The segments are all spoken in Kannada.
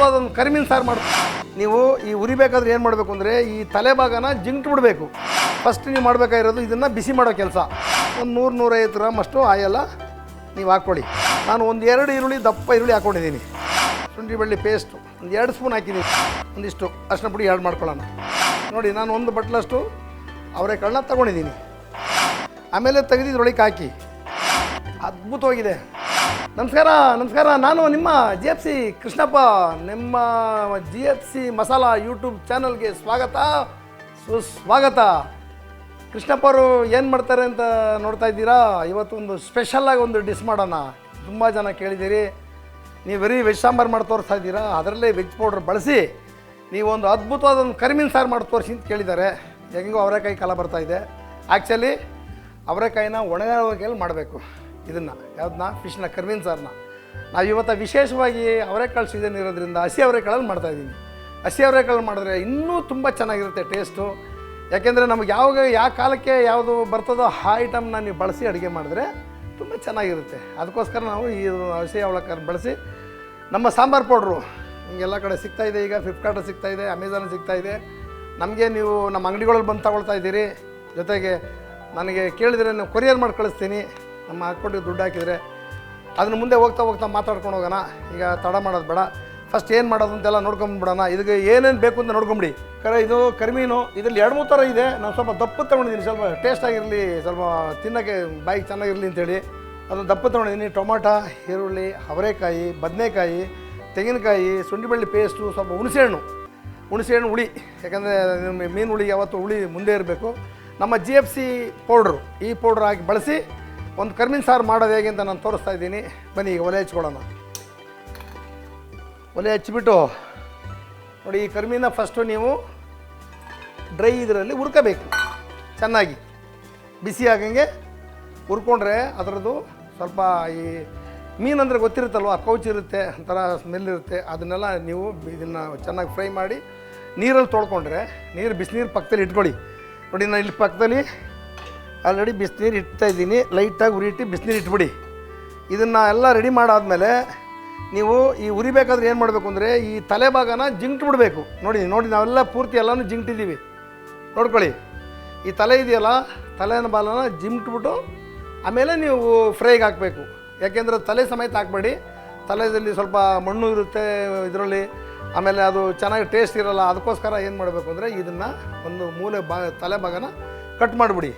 ಅದ್ಭುತವಾದ ಒಂದು ಕರಿಮೀನು ಸಾರು ಮಾಡಿ ನೀವು ಈ ಉರಿಬೇಕಾದ್ರೆ ಏನು ಮಾಡಬೇಕು ಅಂದರೆ ಈ ತಲೆ ಭಾಗನ ಜಿಂಕ್ಟ್ ಬಿಡಬೇಕು. ಫಸ್ಟ್ ನೀವು ಮಾಡಬೇಕಾಗಿರೋದು ಇದನ್ನು ಬಿಸಿ ಮಾಡೋ ಕೆಲಸ. ಒಂದು 100-150 ಗ್ರಾಮ್ ಅಷ್ಟು ಆಯಲ್ಲ ನೀವು ಹಾಕ್ಕೊಳ್ಳಿ. ನಾನು ಒಂದು 2 ಈರುಳ್ಳಿ ದಪ್ಪ ಈರುಳ್ಳಿ ಹಾಕ್ಕೊಂಡಿದ್ದೀನಿ. ಶುಂಠಿ ಬೆಳ್ಳಿ ಪೇಸ್ಟು ಒಂದು 2 ಸ್ಪೂನ್ ಹಾಕಿದ್ದೀನಿ. ಒಂದಿಷ್ಟು ಅರಿಶಿನ ಪುಡಿ ಆ್ಯಡ್ ಮಾಡ್ಕೊಳ್ಳೋಣ. ನೋಡಿ ನಾನು ಒಂದು ಬಟ್ಲಷ್ಟು ಅವರೆಕಾಳನ್ನ ತೊಗೊಂಡಿದ್ದೀನಿ. ಆಮೇಲೆ ತೆಗೆದಿದ್ರೊಳಗೆ ಹಾಕಿ ಅದ್ಭುತವಾಗಿದೆ. ನಮಸ್ಕಾರ, ನಾನು ನಿಮ್ಮ GFC ಕೃಷ್ಣಪ್ಪ. ನಿಮ್ಮ GFC ಮಸಾಲ ಯೂಟ್ಯೂಬ್ ಚಾನಲ್ಗೆ ಸುಸ್ವಾಗತ. ಕೃಷ್ಣಪ್ಪ ಅವರು ಏನು ಮಾಡ್ತಾರೆ ಅಂತ ನೋಡ್ತಾ ಇದ್ದೀರಾ. ಇವತ್ತು ಒಂದು ಸ್ಪೆಷಲಾಗಿ ಒಂದು ಡಿಶ್ ಮಾಡೋಣ. ತುಂಬ ಜನ ಕೇಳಿದ್ದೀರಿ, ನೀವು ಬರೀ ವೆಜ್ ಸಾಂಬಾರು ಮಾಡಿ ತೋರಿಸ್ತಾ ಇದ್ದೀರಾ, ಅದರಲ್ಲೇ ವೆಜ್ ಪೌಡ್ರ್ ಬಳಸಿ ನೀವೊಂದು ಅದ್ಭುತವಾದ ಒಂದು ಕರಿಮೀನು ಸಾರು ಮಾಡಿ ತೋರಿಸಿ ಅಂತ ಕೇಳಿದ್ದಾರೆ. ಹೆಂಗೋ ಅವರೆಕಾಯಿ ಕಾಲ ಬರ್ತಾಯಿದೆ. ಆ್ಯಕ್ಚುಲಿ ಅವರೆಕಾಯಿನ ಒಣಗಾಯಿಯಲ್ಲಿ ಮಾಡಬೇಕು. ಇದನ್ನು ಯಾವುದನ್ನ ಫಿಶ್ನ ಕರಿಮೀನು ಸಾರನ್ನ ನಾವು ಇವತ್ತು ವಿಶೇಷವಾಗಿ ಅವರೆಕಾಳು ಸೀಸನ್ ಇರೋದ್ರಿಂದ ಹಸಿ ಅವರೆಕಾಳಲ್ಲಿ ಮಾಡ್ತಾಯಿದ್ದೀನಿ. ಹಸಿ ಅವರೆಕಾಳು ಮಾಡಿದ್ರೆ ಇನ್ನೂ ತುಂಬ ಚೆನ್ನಾಗಿರುತ್ತೆ ಟೇಸ್ಟು. ಯಾಕೆಂದರೆ ನಮಗೆ ಯಾವ ಕಾಲಕ್ಕೆ ಯಾವುದು ಬರ್ತದೋ ಆ ಐಟಮ್ನ ನೀವು ಬಳಸಿ ಅಡುಗೆ ಮಾಡಿದ್ರೆ ತುಂಬ ಚೆನ್ನಾಗಿರುತ್ತೆ. ಅದಕ್ಕೋಸ್ಕರ ನಾವು ಈ ಹಸಿ ಅವರೆಕಾಳು ಬಳಸಿ ನಮ್ಮ ಸಾಂಬಾರು ಪೌಡ್ರು ಹಿಂಗೆಲ್ಲ ಕಡೆ ಸಿಗ್ತಾಯಿದೆ. ಈಗ ಫ್ಲಿಪ್ಕಾರ್ಟಲ್ಲಿ ಸಿಗ್ತಾಯಿದೆ, ಅಮೆಝಾನ್ ಸಿಗ್ತಾಯಿದೆ. ನಮಗೆ ನೀವು ನಮ್ಮ ಅಂಗಡಿಗಳಲ್ಲಿ ಬಂದು ತಗೊಳ್ತಾ ಇದ್ದೀರಿ. ಜೊತೆಗೆ ನನಗೆ ಕೇಳಿದರೆ ನೀವು ಕೊರಿಯರ್ ಮಾಡಿ ಕಳಿಸ್ತೀನಿ. ನಮ್ಮ ಹಾಕ್ಕೊಟ್ಟು ದುಡ್ಡು ಹಾಕಿದರೆ ಅದನ್ನು ಮುಂದೆ ಹೋಗ್ತಾ ಮಾತಾಡ್ಕೊಂಡು ಹೋಗೋಣ. ಈಗ ತಡ ಮಾಡೋದು ಬೇಡ, ಫಸ್ಟ್ ಏನು ಮಾಡೋದು ಅಂತೆಲ್ಲ ನೋಡ್ಕೊಂಬಿಡೋಣ. ಇದಕ್ಕೆ ಏನೇನು ಬೇಕು ಅಂತ ನೋಡ್ಕೊಂಬಿಡಿ. ಇದು ಕರಿಮೀನು, ಇದರಲ್ಲಿ 2-3 ಥರ ಇದೆ. ನಾನು ಸ್ವಲ್ಪ ದಪ್ಪ ತೊಗೊಂಡಿದ್ದೀನಿ, ಸ್ವಲ್ಪ ಟೇಸ್ಟಾಗಿರಲಿ, ಸ್ವಲ್ಪ ತಿನ್ನೋಕ್ಕೆ ಬಾಯಿಗೆ ಚೆನ್ನಾಗಿರಲಿ ಅಂತೇಳಿ ಅದನ್ನು ದಪ್ಪ ತೊಗೊಂಡಿದ್ದೀನಿ. ಟೊಮಾಟೊ, ಈರುಳ್ಳಿ, ಅವರೆಕಾಯಿ, ಬದನೆಕಾಯಿ, ತೆಂಗಿನಕಾಯಿ, ಶುಂಠಿ ಬೆಳ್ಳಿ ಪೇಸ್ಟು, ಸ್ವಲ್ಪ ಹುಣಸೆಹಣ್ಣು ಹುಳಿ. ಯಾಕಂದರೆ ಮೀನು ಹುಳಿಗೆ ಯಾವತ್ತು ಹುಳಿ ಮುಂದೆ ಇರಬೇಕು. ನಮ್ಮ GFC ಪೌಡ್ರು, ಈ ಪೌಡ್ರ್ ಹಾಕಿ ಬಳಸಿ ಒಂದು ಕರಿಮೀನು ಸಾರು ಮಾಡೋದು ಹೇಗೆ ಅಂತ ನಾನು ತೋರಿಸ್ತಾ ಇದ್ದೀನಿ. ಬನ್ನಿ ಈಗ ಒಲೆ ಹಚ್ಕೊಳ್ಳೋಣ. ಒಲೆ ಹಚ್ಚಿಬಿಟ್ಟು ನೋಡಿ, ಈ ಕರಿಮೀನ ಫಸ್ಟು ನೀವು ಡ್ರೈ ಇದರಲ್ಲಿ ಹುರ್ಕೋಬೇಕು. ಚೆನ್ನಾಗಿ ಬಿಸಿ ಆಗಂಗೆ ಹುರ್ಕೊಂಡ್ರೆ ಅದರದ್ದು ಸ್ವಲ್ಪ ಈ ಮೀನಂದರೆ ಗೊತ್ತಿರುತ್ತಲ್ವ, ಕೌಚಿರುತ್ತೆ, ಒಂಥರ ಸ್ಮೆಲ್ ಇರುತ್ತೆ. ಅದನ್ನೆಲ್ಲ ನೀವು ಇದನ್ನು ಚೆನ್ನಾಗಿ ಫ್ರೈ ಮಾಡಿ ನೀರಲ್ಲಿ ತೊಳ್ಕೊಂಡ್ರೆ, ಬಿಸಿನೀರು ಪಕ್ಕದಲ್ಲಿ ಇಟ್ಕೊಳ್ಳಿ. ನೋಡಿ ನಾನು ಇಲ್ಲಿ ಪಕ್ಕದಲ್ಲಿ ಆಲ್ರೆಡಿ ಬಿಸಿನೀರು ಇಡ್ತಾಯಿದ್ದೀನಿ. ಲೈಟಾಗಿ ಉರಿಟ್ಟು ಬಿಸಿನೀರು ಇಟ್ಬಿಡಿ. ಇದನ್ನು ಎಲ್ಲ ರೆಡಿ ಮಾಡಾದಮೇಲೆ ನೀವು ಈ ಉರಿಬೇಕಾದ್ರೆ ಏನು ಮಾಡಬೇಕು ಅಂದರೆ ಈ ತಲೆ ಭಾಗನ ಜಿಂಕ್ಟ್ ಬಿಡಬೇಕು. ನೋಡಿ ನಾವೆಲ್ಲ ಪೂರ್ತಿ ಎಲ್ಲನೂ ಜಿಂಕ್ಟಿದ್ದೀವಿ, ನೋಡ್ಕೊಳ್ಳಿ. ಈ ತಲೆ ಇದೆಯಲ್ಲ, ತಲೆನ ಬಾಲನ ಜಿಂಕ್ಟ್ಬಿಟ್ಟು ಆಮೇಲೆ ನೀವು ಫ್ರೈಗೆ ಹಾಕಬೇಕು. ಯಾಕೆಂದರೆ ತಲೆ ಸಮೇತ ಹಾಕಬೇಡಿ. ತಲೆಯಲ್ಲಿ ಸ್ವಲ್ಪ ಮಣ್ಣು ಇರುತ್ತೆ ಇದರಲ್ಲಿ, ಆಮೇಲೆ ಅದು ಚೆನ್ನಾಗಿ ಟೇಸ್ಟ್ ಇರೋಲ್ಲ. ಅದಕ್ಕೋಸ್ಕರ ಏನು ಮಾಡಬೇಕು ಅಂದರೆ ಇದನ್ನು ಒಂದು ತಲೆ ಭಾಗನ ಕಟ್ ಮಾಡಿಬಿಡಿ.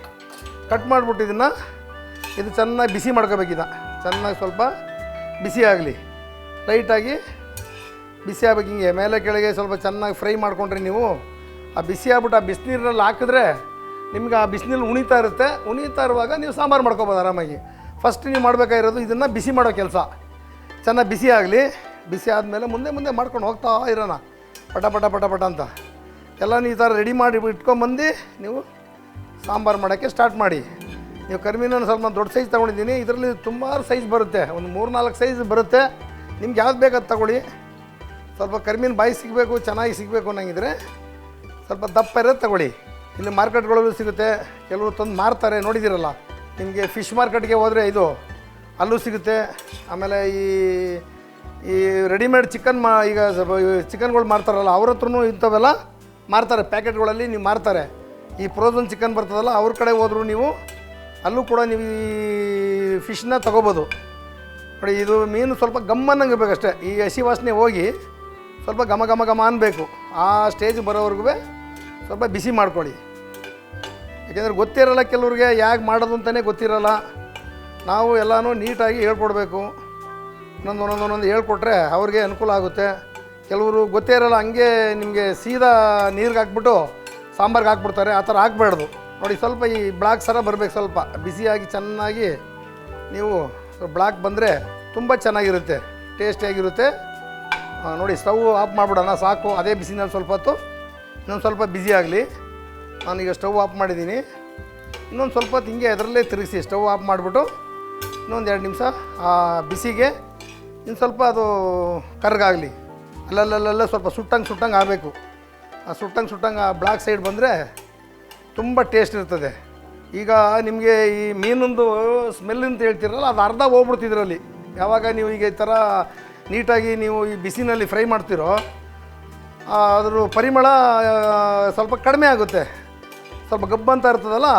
ಕಟ್ ಮಾಡಿಬಿಟ್ಟು ಇದು ಚೆನ್ನಾಗಿ ಬಿಸಿ ಮಾಡ್ಕೋಬೇಕಿದ. ಚೆನ್ನಾಗಿ ಸ್ವಲ್ಪ ಬಿಸಿ ಆಗಲಿ, ಲೈಟಾಗಿ ಬಿಸಿ ಆಗ್ಬೇಕು. ಹಿಂಗೆ ಮೇಲೆ ಕೆಳಗೆ ಸ್ವಲ್ಪ ಚೆನ್ನಾಗಿ ಫ್ರೈ ಮಾಡಿಕೊಂಡ್ರೆ ನೀವು ಆ ಬಿಸಿ ಆಗ್ಬಿಟ್ಟು ಆ ಬಿಸಿನೀರಲ್ಲಿ ಹಾಕಿದ್ರೆ ನಿಮ್ಗೆ ಆ ಬಿಸಿನೀರು ಉಣಿತಾ ಇರುವಾಗ ನೀವು ಸಾಂಬಾರು ಮಾಡ್ಕೊಬೋದು ಆರಾಮಾಗಿ. ಫಸ್ಟ್ ನೀವು ಮಾಡಬೇಕಾಗಿರೋದು ಇದನ್ನು ಬಿಸಿ ಮಾಡೋ ಕೆಲಸ. ಚೆನ್ನಾಗಿ ಬಿಸಿ ಆಗಲಿ. ಬಿಸಿ ಆದಮೇಲೆ ಮುಂದೆ ಮಾಡ್ಕೊಂಡು ಹೋಗ್ತಾ ಇರೋಣ, ಪಟ ಅಂತ ಎಲ್ಲ ಈ ಥರ ರೆಡಿ ಮಾಡಿ ಇಟ್ಕೊಂಬಂದು ನೀವು ಸಾಂಬಾರು ಮಾಡೋಕ್ಕೆ ಸ್ಟಾರ್ಟ್ ಮಾಡಿ. ನೀವು ಕರಿಮೀನನ್ನು ಸ್ವಲ್ಪ ದೊಡ್ಡ ಸೈಜ್ ತೊಗೊಂಡಿದ್ದೀನಿ. ಇದರಲ್ಲಿ ತುಂಬ ಸೈಜ್ ಬರುತ್ತೆ, ಒಂದು 3-4 ಸೈಜ್ ಬರುತ್ತೆ. ನಿಮ್ಗೆ ಯಾವ್ದು ಬೇಕಾದ ತಗೊಳ್ಳಿ. ಸ್ವಲ್ಪ ಕರಿಮೀನು ಬಾಯಿ ಸಿಗಬೇಕು, ಚೆನ್ನಾಗಿ ಸಿಗಬೇಕು ಅನ್ನಂಗಿದ್ರೆ ಸ್ವಲ್ಪ ದಪ್ಪ ಇರೋದು ತಗೊಳ್ಳಿ. ಇಲ್ಲಿ ಮಾರ್ಕೆಟ್ಗಳಲ್ಲೂ ಸಿಗುತ್ತೆ, ಕೆಲವರು ತಂದು ಮಾರ್ತಾರೆ, ನೋಡಿದ್ದೀರಲ್ಲ. ನಿಮಗೆ ಫಿಶ್ ಮಾರ್ಕೆಟ್ಗೆ ಹೋದರೆ ಅಲ್ಲೂ ಸಿಗುತ್ತೆ. ಆಮೇಲೆ ಈ ರೆಡಿಮೇಡ್ ಈಗ ಚಿಕನ್ಗಳು ಮಾರ್ತಾರಲ್ಲ, ಅವ್ರ ಹತ್ರನೂ ಇಂಥವೆಲ್ಲ ಮಾರ್ತಾರೆ. ಪ್ಯಾಕೆಟ್ಗಳಲ್ಲಿ ನೀವು ಮಾರ್ತಾರೆ. ಈ ಫ್ರೋಝನ್ ಚಿಕನ್ ಬರ್ತದಲ್ಲ, ಅವ್ರ ಕಡೆ ಹೋದರೂ ನೀವು ಅಲ್ಲೂ ಕೂಡ ನೀವು ಈ ಫಿಶ್ನ ತೊಗೋಬೋದು. ನೋಡಿ, ಇದು ಮೀನು ಸ್ವಲ್ಪ ಗಮ್ಮನ್ನಂಗೆ ಬೇಕಷ್ಟೇ. ಈ ಹಸಿ ವಾಸನೆ ಹೋಗಿ ಸ್ವಲ್ಪ ಘಮ ಅನ್ನಬೇಕು. ಆ ಸ್ಟೇಜ್ ಬರೋವರೆಗೂ ಸ್ವಲ್ಪ ಬಿಸಿ ಮಾಡ್ಕೊಳ್ಳಿ. ಯಾಕೆಂದರೆ ಗೊತ್ತಿರಲ್ಲ ಕೆಲವ್ರಿಗೆ, ಹೇಗೆ ಮಾಡೋದು ಅಂತಲೇ ಗೊತ್ತಿರಲ್ಲ. ನಾವು ಎಲ್ಲನೂ ನೀಟಾಗಿ ಹೇಳ್ಕೊಡ್ಬೇಕು. ಒಂದೊಂದು ಹೇಳ್ಕೊಟ್ರೆ ಅವ್ರಿಗೆ ಅನುಕೂಲ ಆಗುತ್ತೆ. ಕೆಲವರು ಗೊತ್ತೇ ಇರಲ್ಲ, ಹಂಗೆ ನಿಮಗೆ ಸೀದಾ ನೀರಿಗೆ ಹಾಕ್ಬಿಟ್ಟು ಸಾಂಬಾರ್ಗೆ ಹಾಕ್ಬಿಡ್ತಾರೆ. ಆ ಥರ ಹಾಕ್ಬಾರ್ದು. ನೋಡಿ, ಸ್ವಲ್ಪ ಈ ಬ್ಲಾಕ್ ಸರ ಬರಬೇಕು. ಸ್ವಲ್ಪ ಬಿಸಿಯಾಗಿ ಚೆನ್ನಾಗಿ ನೀವು ಬ್ಲಾಕ್ ಬಂದರೆ ತುಂಬ ಚೆನ್ನಾಗಿರುತ್ತೆ, ಟೇಸ್ಟಿಯಾಗಿರುತ್ತೆ. ನೋಡಿ, ಸ್ಟವ್ ಆಫ್ ಮಾಡಿಬಿಡೋಣ, ಸಾಕು. ಅದೇ ಬಿಸಿನಲ್ಲಿ ಸ್ವಲ್ಪ ಹೊತ್ತು ಇನ್ನೊಂದು ಸ್ವಲ್ಪ ಬಿಸಿ ಆಗಲಿ. ನಾನೀಗ ಸ್ಟವ್ ಆಫ್ ಮಾಡಿದ್ದೀನಿ. ಇನ್ನೊಂದು ಸ್ವಲ್ಪ ಹೊತ್ತು ಹಿಂಗೆ ಅದರಲ್ಲೇ ತಿರುಗಿಸಿ ಸ್ಟವ್ ಆಫ್ ಮಾಡಿಬಿಟ್ಟು ಇನ್ನೊಂದು 2 ನಿಮಿಷ ಆ ಬಿಸಿಗೆ ಇನ್ನು ಸ್ವಲ್ಪ ಅದು ಕರ್ಗಾಗಲಿ. ಅಲ್ಲಲ್ಲ ಸ್ವಲ್ಪ ಸುಟ್ಟಂಗೆ ಆಗಬೇಕು. ಆ ಸುಟ್ಟಂಗೆ ಆ ಬ್ಲಾಕ್ ಸೈಡ್ ಬಂದರೆ ತುಂಬ ಟೇಸ್ಟ್ ಇರ್ತದೆ. ಈಗ ನಿಮಗೆ ಈ ಮೀನೊಂದು ಸ್ಮೆಲ್ ಅಂತ ಹೇಳ್ತಿರಲ್ಲ, ಅದು ಅರ್ಧ ಹೋಗ್ಬಿಡ್ತಿದ್ರಲ್ಲಿ. ಯಾವಾಗ ನೀವು ಈಗ ಈ ಥರ ನೀಟಾಗಿ ನೀವು ಈ ಬಿಸಿನಲ್ಲಿ ಫ್ರೈ ಮಾಡ್ತೀರೋ ಅದ್ರ ಪರಿಮಳ ಸ್ವಲ್ಪ ಕಡಿಮೆ ಆಗುತ್ತೆ, ಸ್ವಲ್ಪ ಗಬ್ಬಂತ ಇರ್ತದಲ್ಲ,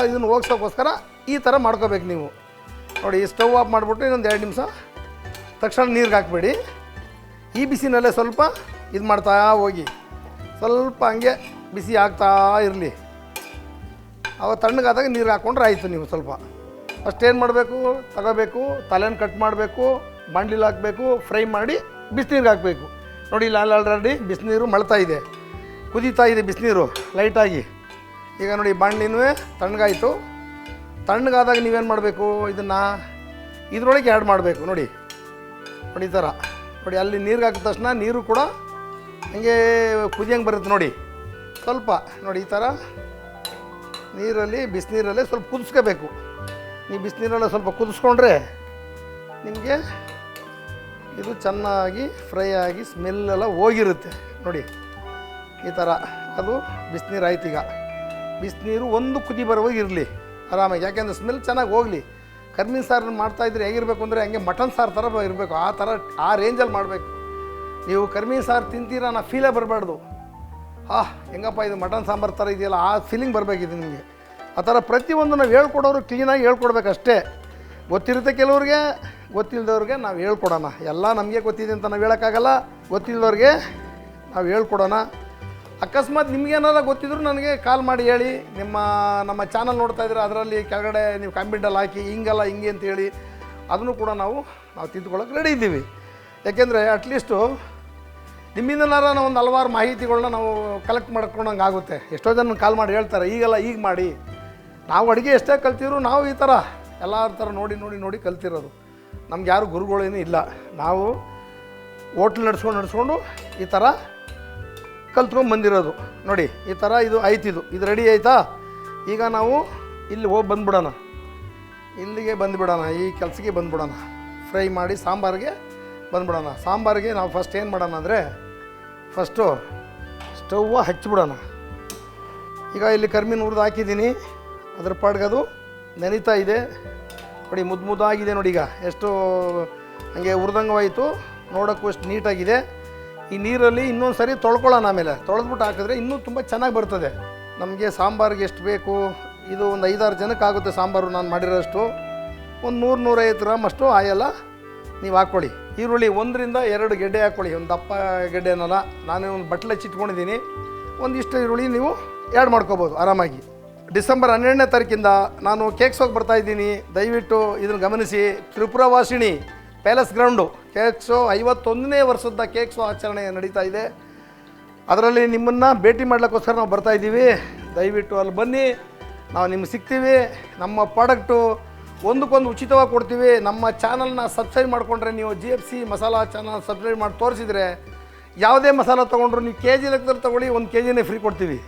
ಇದನ್ನು ಹೋಗ್ಸೋಕ್ಕೋಸ್ಕರ ಈ ಥರ ಮಾಡ್ಕೋಬೇಕು ನೀವು. ನೋಡಿ ಸ್ಟವ್ ಆಫ್ ಮಾಡಿಬಿಟ್ಟು ಇನ್ನೊಂದು 2 ನಿಮಿಷ ತಕ್ಷಣ ನೀರಿಗೆ ಹಾಕಬೇಡಿ. ಈ ಬಿಸಿನಲ್ಲೇ ಸ್ವಲ್ಪ ಇದು ಮಾಡ್ತಾ ಹೋಗಿ, ಸ್ವಲ್ಪ ಹಂಗೆ ಬಿಸಿ ಆಗ್ತಾ ಇರಲಿ. ಅವಾಗ ತಣ್ಣಗಾದಾಗ ನೀರು ಹಾಕ್ಕೊಂಡ್ರೆ ಆಯಿತು. ನೀವು ಸ್ವಲ್ಪ ಅಷ್ಟೇನು ಮಾಡಬೇಕು, ತಗೋಬೇಕು, ತಲೆನ ಕಟ್ ಮಾಡಬೇಕು, ಬಾಣಲಿಲಿ ಹಾಕಬೇಕು, ಫ್ರೈ ಮಾಡಿ ಬಿಸಿನೀರಿಗೆ ಹಾಕಬೇಕು. ನೋಡಿ ಇಲ್ಲಿ ಆಲ್ರೆಡಿ ಬಿಸಿನೀರು ಮಳ್ತಾ ಇದೆ, ಕುದೀತಾ ಇದೆ ಬಿಸಿನೀರು ಲೈಟಾಗಿ. ಈಗ ನೋಡಿ ಬಾಣಲಿನೂ ತಣ್ಣಗಾಯಿತು. ತಣ್ಣಗಾದಾಗ ನೀವೇನು ಮಾಡಬೇಕು, ಇದನ್ನು ಇದರೊಳಗೆ ಆ್ಯಡ್ ಮಾಡಬೇಕು. ನೋಡಿ ನೋಡಿ ಈ ಥರ ನೋಡಿ, ಅಲ್ಲಿ ನೀರಿಗೆ ಹಾಕಿದ ತಕ್ಷಣ ನೀರು ಕೂಡ ಹಂಗೆ ಕುದಿಯಂಗೆ ಬರುತ್ತೆ. ನೋಡಿ ಸ್ವಲ್ಪ ನೋಡಿ ಈ ಥರ ನೀರಲ್ಲಿ ಬಿಸಿನೀರಲ್ಲೇ ಸ್ವಲ್ಪ ಕುದಿಸ್ಕೋಬೇಕು. ನೀವು ಬಿಸಿನೀರಲ್ಲೇ ಸ್ವಲ್ಪ ಕುದಿಸ್ಕೊಂಡ್ರೆ ನಿಮಗೆ ಇದು ಚೆನ್ನಾಗಿ ಫ್ರೈ ಆಗಿ ಸ್ಮೆಲ್ಲೆಲ್ಲ ಹೋಗಿರುತ್ತೆ. ನೋಡಿ ಈ ಥರ ಅದು ಬಿಸಿನೀರು ಆಯ್ತು. ಈಗ ಬಿಸಿನೀರು ಒಂದು ಕುದಿ ಬರುವಾಗ ಇರಲಿ ಆರಾಮಾಗಿ, ಯಾಕೆಂದರೆ ಸ್ಮೆಲ್ ಚೆನ್ನಾಗಿ ಹೋಗಲಿ. ಕರ್ಮೀನ್ ಸಾರನ್ನು ಮಾಡ್ತಾಯಿದ್ರೆ ಹೇಗಿರಬೇಕು ಅಂದರೆ ಹಂಗೆ ಮಟನ್ ಸಾರು ಥರ ಇರಬೇಕು, ಆ ಥರ ಆ ರೇಂಜಲ್ಲಿ ಮಾಡಬೇಕು. ನೀವು ಕರ್ಮೀನ್ ಸಾರು ತಿಂತೀರ ಅನ್ನೋ ಫೀಲೇ ಬರಬಾರ್ದು. ಹೆಂಗಪ್ಪ ಇದು ಮಟನ್ ಸಾಂಬಾರು ಥರ ಇದೆಯಲ್ಲ, ಆ ಫೀಲಿಂಗ್ ಬರಬೇಕಿದೆ ನಿಮಗೆ. ಆ ಥರ ಪ್ರತಿಯೊಂದು ನಾವು ಹೇಳ್ಕೊಡೋರು ಕ್ಲೀನಾಗಿ ಹೇಳ್ಕೊಡ್ಬೇಕಷ್ಟೇ. ಗೊತ್ತಿರುತ್ತೆ ಕೆಲವ್ರಿಗೆ, ಗೊತ್ತಿಲ್ಲದವ್ರಿಗೆ ನಾವು ಹೇಳ್ಕೊಡೋಣ. ಎಲ್ಲ ನಮಗೆ ಗೊತ್ತಿದೆ ಅಂತ ನಾವು ಹೇಳೋಕ್ಕಾಗಲ್ಲ, ಗೊತ್ತಿಲ್ಲದವ್ರಿಗೆ ನಾವು ಹೇಳ್ಕೊಡೋಣ. ಅಕಸ್ಮಾತ್ ನಿಮಗೇನಾರ ಗೊತ್ತಿದ್ರು ನನಗೆ ಕಾಲ್ ಮಾಡಿ ಹೇಳಿ. ನಮ್ಮ ಚಾನಲ್ ನೋಡ್ತಾ ಇದ್ರೆ ಅದರಲ್ಲಿ ಕೆಳಗಡೆ ನೀವು ಕಾಮೆಂಟಲ್ಲಿ ಹಾಕಿ ಹಿಂಗಲ್ಲ ಹಿಂಗೆ ಅಂತೇಳಿ, ಅದನ್ನು ಕೂಡ ನಾವು ತಿದ್ದುಕೊಳ್ಳೋಕೆ ರೆಡಿ ಇದ್ದೀವಿ. ಯಾಕೆಂದರೆ ಅಟ್ಲೀಸ್ಟು ನಿಮ್ಮಿಂದನಾರ ನಾವು ಒಂದು ಹಲವಾರು ಮಾಹಿತಿಗಳನ್ನ ನಾವು ಕಲೆಕ್ಟ್ ಮಾಡ್ಕೊಂಡಂಗೆ ಆಗುತ್ತೆ. ಎಷ್ಟೋ ಜನ ಕಾಲ್ ಮಾಡಿ ಹೇಳ್ತಾರೆ ಈಗಲ್ಲ ಈಗ ಮಾಡಿ. ನಾವು ಅಡುಗೆ ಎಷ್ಟೇ ಕಲ್ತಿದ್ರು ನಾವು ಈ ಥರ ಎಲ್ಲ ಥರ ನೋಡಿ ಕಲ್ತಿರೋದು. ನಮ್ಗೆ ಯಾರು ಗುರುಗಳೇನೂ ಇಲ್ಲ, ನಾವು ಹೋಟ್ಲ್ ನಡೆಸ್ಕೊಂಡು ಈ ಥರ ಕಲ್ತ್ಕೊಂಡು ಬಂದಿರೋದು. ನೋಡಿ ಈ ಥರ ಇದು ಆಯ್ತಿದು, ಇದು ರೆಡಿ ಆಯಿತಾ. ಈಗ ನಾವು ಇಲ್ಲಿ ಹೋಗಿ ಬಂದುಬಿಡೋಣ, ಇಲ್ಲಿಗೆ ಬಂದುಬಿಡೋಣ, ಈ ಕೆಲಸಕ್ಕೆ ಬಂದುಬಿಡೋಣ. ಫ್ರೈ ಮಾಡಿ ಸಾಂಬಾರಿಗೆ ಬಂದುಬಿಡೋಣ. ಸಾಂಬಾರಿಗೆ ನಾವು ಫಸ್ಟ್ ಏನು ಮಾಡೋಣ ಅಂದರೆ, ಫಸ್ಟು ಸ್ಟವ್ವ ಹಚ್ಚಿಬಿಡೋಣ. ಈಗ ಇಲ್ಲಿ ಕರ್ಮೀನ್ ಹುರಿದು ಹಾಕಿದ್ದೀನಿ, ಅದ್ರ ಪಾಡ್ಗೆ ಅದು ನೆನೀತಾ ಇದೆ. ನೋಡಿ ಮುದ್ದಾಗಿದೆ ನೋಡಿ. ಈಗ ಎಷ್ಟು ಹಂಗೆ ಹುರಿದಂಗವಾಯಿತು, ನೋಡೋಕ್ಕೂ ಎಷ್ಟು ನೀಟಾಗಿದೆ. ಈ ನೀರಲ್ಲಿ ಇನ್ನೊಂದು ಸರಿ ತೊಳ್ಕೊಳ್ಳೋಣ. ಆಮೇಲೆ ತೊಳೆದ್ಬಿಟ್ಟು ಹಾಕಿದ್ರೆ ಇನ್ನೂ ತುಂಬ ಚೆನ್ನಾಗಿ ಬರ್ತದೆ. ನಮಗೆ ಸಾಂಬಾರಿಗೆ ಎಷ್ಟು ಬೇಕು, ಇದು ಒಂದು 5-6 ಜನಕ್ಕೆ ಆಗುತ್ತೆ ಸಾಂಬಾರು ನಾನು ಮಾಡಿರೋಷ್ಟು. ಒಂದು 100-150 ಗ್ರಾಮ್ ಅಷ್ಟು ಆಯಲ್ಲ ನೀವು ಹಾಕ್ಕೊಳ್ಳಿ. ಈರುಳ್ಳಿ 1-2 ಗೆಡ್ಡೆ ಹಾಕ್ಕೊಳ್ಳಿ, ಒಂದು ದಪ್ಪ ಗೆಡ್ಡೆನಲ್ಲ. ನಾನು ಒಂದು ಬಟ್ಲೆ ಹಚ್ಚಿಟ್ಕೊಂಡಿದ್ದೀನಿ. ಒಂದಿಷ್ಟು ಈರುಳ್ಳಿ ನೀವು ಆ್ಯಡ್ ಮಾಡ್ಕೋಬೋದು ಆರಾಮಾಗಿ. ಡಿಸೆಂಬರ್ 12ನೇ ತಾರೀಕಿಂದ ನಾನು ಕೇಕ್ ಶೋಗೆ ಬರ್ತಾಯಿದ್ದೀನಿ. ದಯವಿಟ್ಟು ಇದನ್ನು ಗಮನಿಸಿ. ತ್ರಿಪುರವಾಸಿನಿ ಪ್ಯಾಲೇಸ್ ಗ್ರೌಂಡು ಕೇಕ್ ಶೋ 51ನೇ ವರ್ಷದ ಕೇಕ್ ಶೋ ಆಚರಣೆ ನಡೀತಾ ಇದೆ. ಅದರಲ್ಲಿ ನಿಮ್ಮನ್ನು ಭೇಟಿ ಮಾಡಲಿಕ್ಕೋಸ್ಕರ ನಾವು ಬರ್ತಾಯಿದ್ದೀವಿ. ದಯವಿಟ್ಟು ಅಲ್ಲಿ ಬನ್ನಿ, ನಾವು ನಿಮ್ಗೆ ಸಿಗ್ತೀವಿ. ನಮ್ಮ ಪ್ರಾಡಕ್ಟು ಒಂದಕ್ಕೊಂದು ಉಚಿತವಾಗಿ ಕೊಡ್ತೀವಿ. ನಮ್ಮ ಚಾನಲ್ನ ಸಬ್ಸ್ಕ್ರೈಬ್ ಮಾಡಿಕೊಂಡ್ರೆ, ನೀವು GFC ಮಸಾಲ ಚಾನಲ್ ಸಬ್ಸ್ಕ್ರೈಬ್ ಮಾಡಿ ತೋರಿಸಿದರೆ ಯಾವುದೇ ಮಸಾಲ ತೊಗೊಂಡ್ರು ನೀವು KG ಲೆಕ್ಕದಲ್ಲಿ ತೊಗೊಳ್ಳಿ, 1 kgನೇ ಫ್ರೀ ಕೊಡ್ತೀವಿ.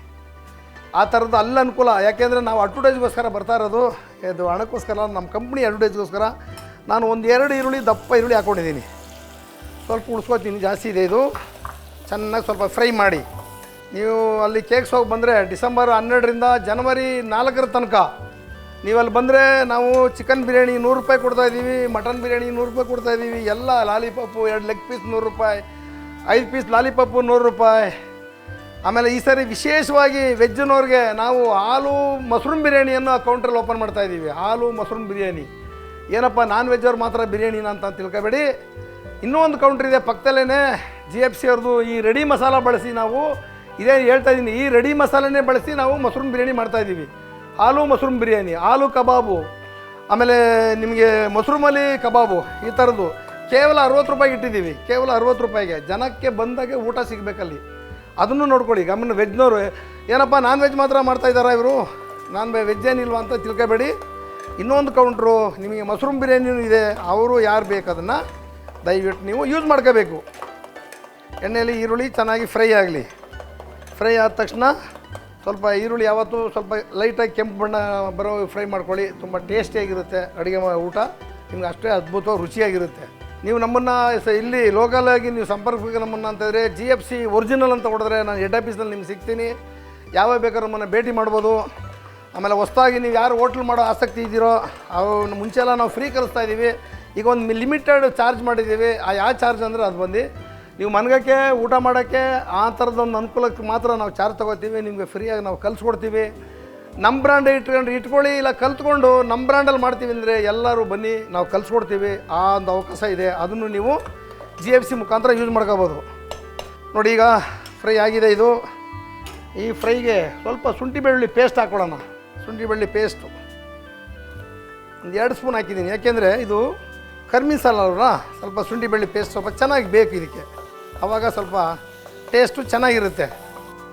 ಆ ಥರದ್ದು ಅಲ್ಲಿ ಅನುಕೂಲ. ಯಾಕೆಂದರೆ ನಾವು ಅಡ್ವರ್ಟೈಸ್ಗೋಸ್ಕರ ಬರ್ತಾ ಇರೋದು, ಇದು ಹಣಕ್ಕೋಸ್ಕರ, ನಮ್ಮ ಕಂಪ್ನಿ ಅಡ್ವರ್ಟೈಸ್ಗೋಸ್ಕರ. ನಾನು 1-2 ಈರುಳ್ಳಿ ದಪ್ಪ ಈರುಳ್ಳಿ ಹಾಕ್ಕೊಂಡಿದ್ದೀನಿ, ಸ್ವಲ್ಪ ಉಳಿಸ್ಕೊತೀನಿ, ಜಾಸ್ತಿ ಇದೆ ಇದು. ಚೆನ್ನಾಗಿ ಸ್ವಲ್ಪ ಫ್ರೈ ಮಾಡಿ. ನೀವು ಅಲ್ಲಿ ಕೇಕ್ ಶೋಗೆ ಬಂದರೆ ಡಿಸೆಂಬರ್ 12ರಿಂದ ಜನವರಿ 4 ತನಕ ನೀವು ಅಲ್ಲಿ ಬಂದರೆ, ನಾವು ಚಿಕನ್ ಬಿರಿಯಾನಿ 100 ರೂಪಾಯಿ ಕೊಡ್ತಾಯಿದ್ದೀವಿ, ಮಟನ್ ಬಿರಿಯಾನಿ 100 ರೂಪಾಯಿ ಕೊಡ್ತಾಯಿದ್ದೀವಿ, ಎಲ್ಲ ಲಾಲಿಪಾಪು 2 ಲೆಗ್ ಪೀಸ್ 100 ರೂಪಾಯಿ, 5 ಪೀಸ್ ಲಾಲಿಪಾಪು 100 ರೂಪಾಯಿ. ಆಮೇಲೆ ಈ ಸಾರಿ ವಿಶೇಷವಾಗಿ ವೆಜ್ಜಿನವ್ರಿಗೆ ನಾವು ಹಾಲು ಮಶ್ರೂಮ್ ಬಿರಿಯಾನಿಯನ್ನು ಕೌಂಟ್ರಲ್ಲಿ ಓಪನ್ ಮಾಡ್ತಾಯಿದ್ದೀವಿ. ಹಾಲು ಮಶ್ರೂಮ್ ಬಿರಿಯಾನಿ. ಏನಪ್ಪ ನಾನ್ ವೆಜ್ ಅವ್ರು ಮಾತ್ರ ಬಿರಿಯಾನಿನ ಅಂತ ತಿಳ್ಕೊಬೇಡಿ. ಇನ್ನೂ ಒಂದು ಕೌಂಟ್ರ್ ಇದೆ ಪಕ್ಕದಲ್ಲೇ, GFC ಅವ್ರದ್ದು. ಈ ರೆಡಿ ಮಸಾಲ ಬಳಸಿ ನಾವು ಇದೇ ಹೇಳ್ತಾ ಇದ್ದೀನಿ, ಈ ರೆಡಿ ಮಸಾಲನೇ ಬಳಸಿ ನಾವು ಮಶ್ರೂಮ್ ಬಿರಿಯಾನಿ ಮಾಡ್ತಾಯಿದ್ದೀವಿ. ಹಾಲು ಮಶ್ರೂಮ್ ಬಿರಿಯಾನಿ, ಹಾಲು ಕಬಾಬು, ಆಮೇಲೆ ನಿಮಗೆ ಮಶ್ರೂಮಲ್ಲಿ ಕಬಾಬು, ಈ ಥರದ್ದು ಕೇವಲ 60 ರೂಪಾಯಿಗೆ ಇಟ್ಟಿದ್ದೀವಿ. ಕೇವಲ 60 ರೂಪಾಯಿಗೆ ಜನಕ್ಕೆ ಬಂದಾಗೆ ಊಟ ಸಿಗಬೇಕಲ್ಲಿ. ಅದನ್ನು ನೋಡ್ಕೊಳ್ಳಿ. ಗಮನ ವೆಜ್ನವರು ಏನಪ್ಪ ನಾನ್ ವೆಜ್ ಮಾತ್ರ ಮಾಡ್ತಾಯಿದ್ದಾರಾ ಇವರು, ವೆಜ್ ಏನಿಲ್ವಾ ಅಂತ ತಿಳ್ಕೊಬೇಡಿ. ಇನ್ನೊಂದು ಕೌಂಟ್ರು ನಿಮಗೆ ಮಶ್ರೂಮ್ ಬಿರಿಯಾನಿ ಇದೆ. ಅವರು ಯಾರು ಬೇಕು ಅದನ್ನು ದಯವಿಟ್ಟು ನೀವು ಯೂಸ್ ಮಾಡ್ಕೋಬೇಕು. ಎಣ್ಣೆಯಲ್ಲಿ ಈರುಳ್ಳಿ ಚೆನ್ನಾಗಿ ಫ್ರೈ ಆಗಲಿ. ಫ್ರೈ ಆದ ತಕ್ಷಣ ಸ್ವಲ್ಪ ಈರುಳ್ಳಿ ಯಾವತ್ತೂ ಸ್ವಲ್ಪ ಲೈಟಾಗಿ ಕೆಂಪು ಬಣ್ಣ ಬರೋ ಫ್ರೈ ಮಾಡ್ಕೊಳ್ಳಿ. ತುಂಬ ಟೇಸ್ಟಿಯಾಗಿರುತ್ತೆ ಅಡುಗೆ ಊಟ, ನಿಮ್ಗೆ ಅಷ್ಟೇ ಅದ್ಭುತವಾಗಿ ರುಚಿಯಾಗಿರುತ್ತೆ. ನೀವು ನಮ್ಮನ್ನು ಇಲ್ಲಿ ಲೋಕಲಾಗಿ ನೀವು ಸಂಪರ್ಕಕ್ಕೆ ನಮ್ಮನ್ನು ಅಂತಂದರೆ GFC ಒರಿಜಿನಲ್ ಅಂತ ಹೊಡೆದ್ರೆ ನಾನು ಹೆಡ್ ಆಫೀಸ್ನಲ್ಲಿ ನಿಮ್ಗೆ ಸಿಗ್ತೀನಿ. ಯಾವಾಗ ಬೇಕಾದ್ರೂ ನಮ್ಮನ್ನು ಭೇಟಿ ಮಾಡ್ಬೋದು. ಆಮೇಲೆ ಹೊಸದಾಗಿ ನೀವು ಯಾರು ಹೋಟ್ಲ್ ಮಾಡೋ ಆಸಕ್ತಿ ಇದ್ದೀರೋ ಅವು ಮುಂಚೆ ಎಲ್ಲ ನಾವು ಫ್ರೀ ಕಲಿಸ್ತಾ ಇದ್ದೀವಿ. ಈಗ ಒಂದು ಲಿಮಿಟೆಡ್ ಚಾರ್ಜ್ ಮಾಡಿದ್ದೀವಿ. ಯಾವ ಚಾರ್ಜ್ ಅಂದರೆ ಅದು ಬಂದು ನೀವು ಮನಗಕ್ಕೆ ಊಟ ಮಾಡೋಕ್ಕೆ ಆ ಥರದೊಂದು ಅನುಕೂಲಕ್ಕೆ ಮಾತ್ರ ನಾವು ಚಾರ್ಜ್ ತೊಗೋತೀವಿ. ನಿಮಗೆ ಫ್ರೀಯಾಗಿ ನಾವು ಕಲಿಸ್ಕೊಡ್ತೀವಿ. ನಮ್ಮ ಬ್ರ್ಯಾಂಡ್ ಇಟ್ಕೊಳ್ಳಿ, ಇಲ್ಲ ಕಲ್ತ್ಕೊಂಡು ನಮ್ಮ ಬ್ರ್ಯಾಂಡಲ್ಲಿ ಮಾಡ್ತೀವಿ ಅಂದರೆ ಎಲ್ಲರೂ ಬನ್ನಿ, ನಾವು ಕಲಿಸ್ಕೊಡ್ತೀವಿ. ಆ ಒಂದು ಅವಕಾಶ ಇದೆ. ಅದನ್ನು ನೀವು GFC ಮುಖಾಂತರ ಯೂಸ್ ಮಾಡ್ಕೋಬೋದು. ನೋಡಿ ಈಗ ಫ್ರೈ ಆಗಿದೆ. ಇದು ಈ ಫ್ರೈಗೆ ಸ್ವಲ್ಪ ಶುಂಠಿ ಬೆಳ್ಳುಳ್ಳಿ ಪೇಸ್ಟ್ ಹಾಕ್ಕೊಳ್ಳೋಣ. ಶುಂಠಿ ಬೆಳ್ಳುಳ್ಳಿ ಪೇಸ್ಟು ಒಂದು 2 ಸ್ಪೂನ್ ಹಾಕಿದ್ದೀನಿ. ಯಾಕೆಂದರೆ ಇದು ಕರ್ಮಿ ಮಸಾಲ ಅಲ್ವಾ, ಸ್ವಲ್ಪ ಶುಂಠಿ ಬೆಳ್ಳುಳ್ಳಿ ಪೇಸ್ಟ್ ಸ್ವಲ್ಪ ಚೆನ್ನಾಗಿ ಬೇಕು ಇದಕ್ಕೆ. ಆವಾಗ ಸ್ವಲ್ಪ ಟೇಸ್ಟು ಚೆನ್ನಾಗಿರುತ್ತೆ.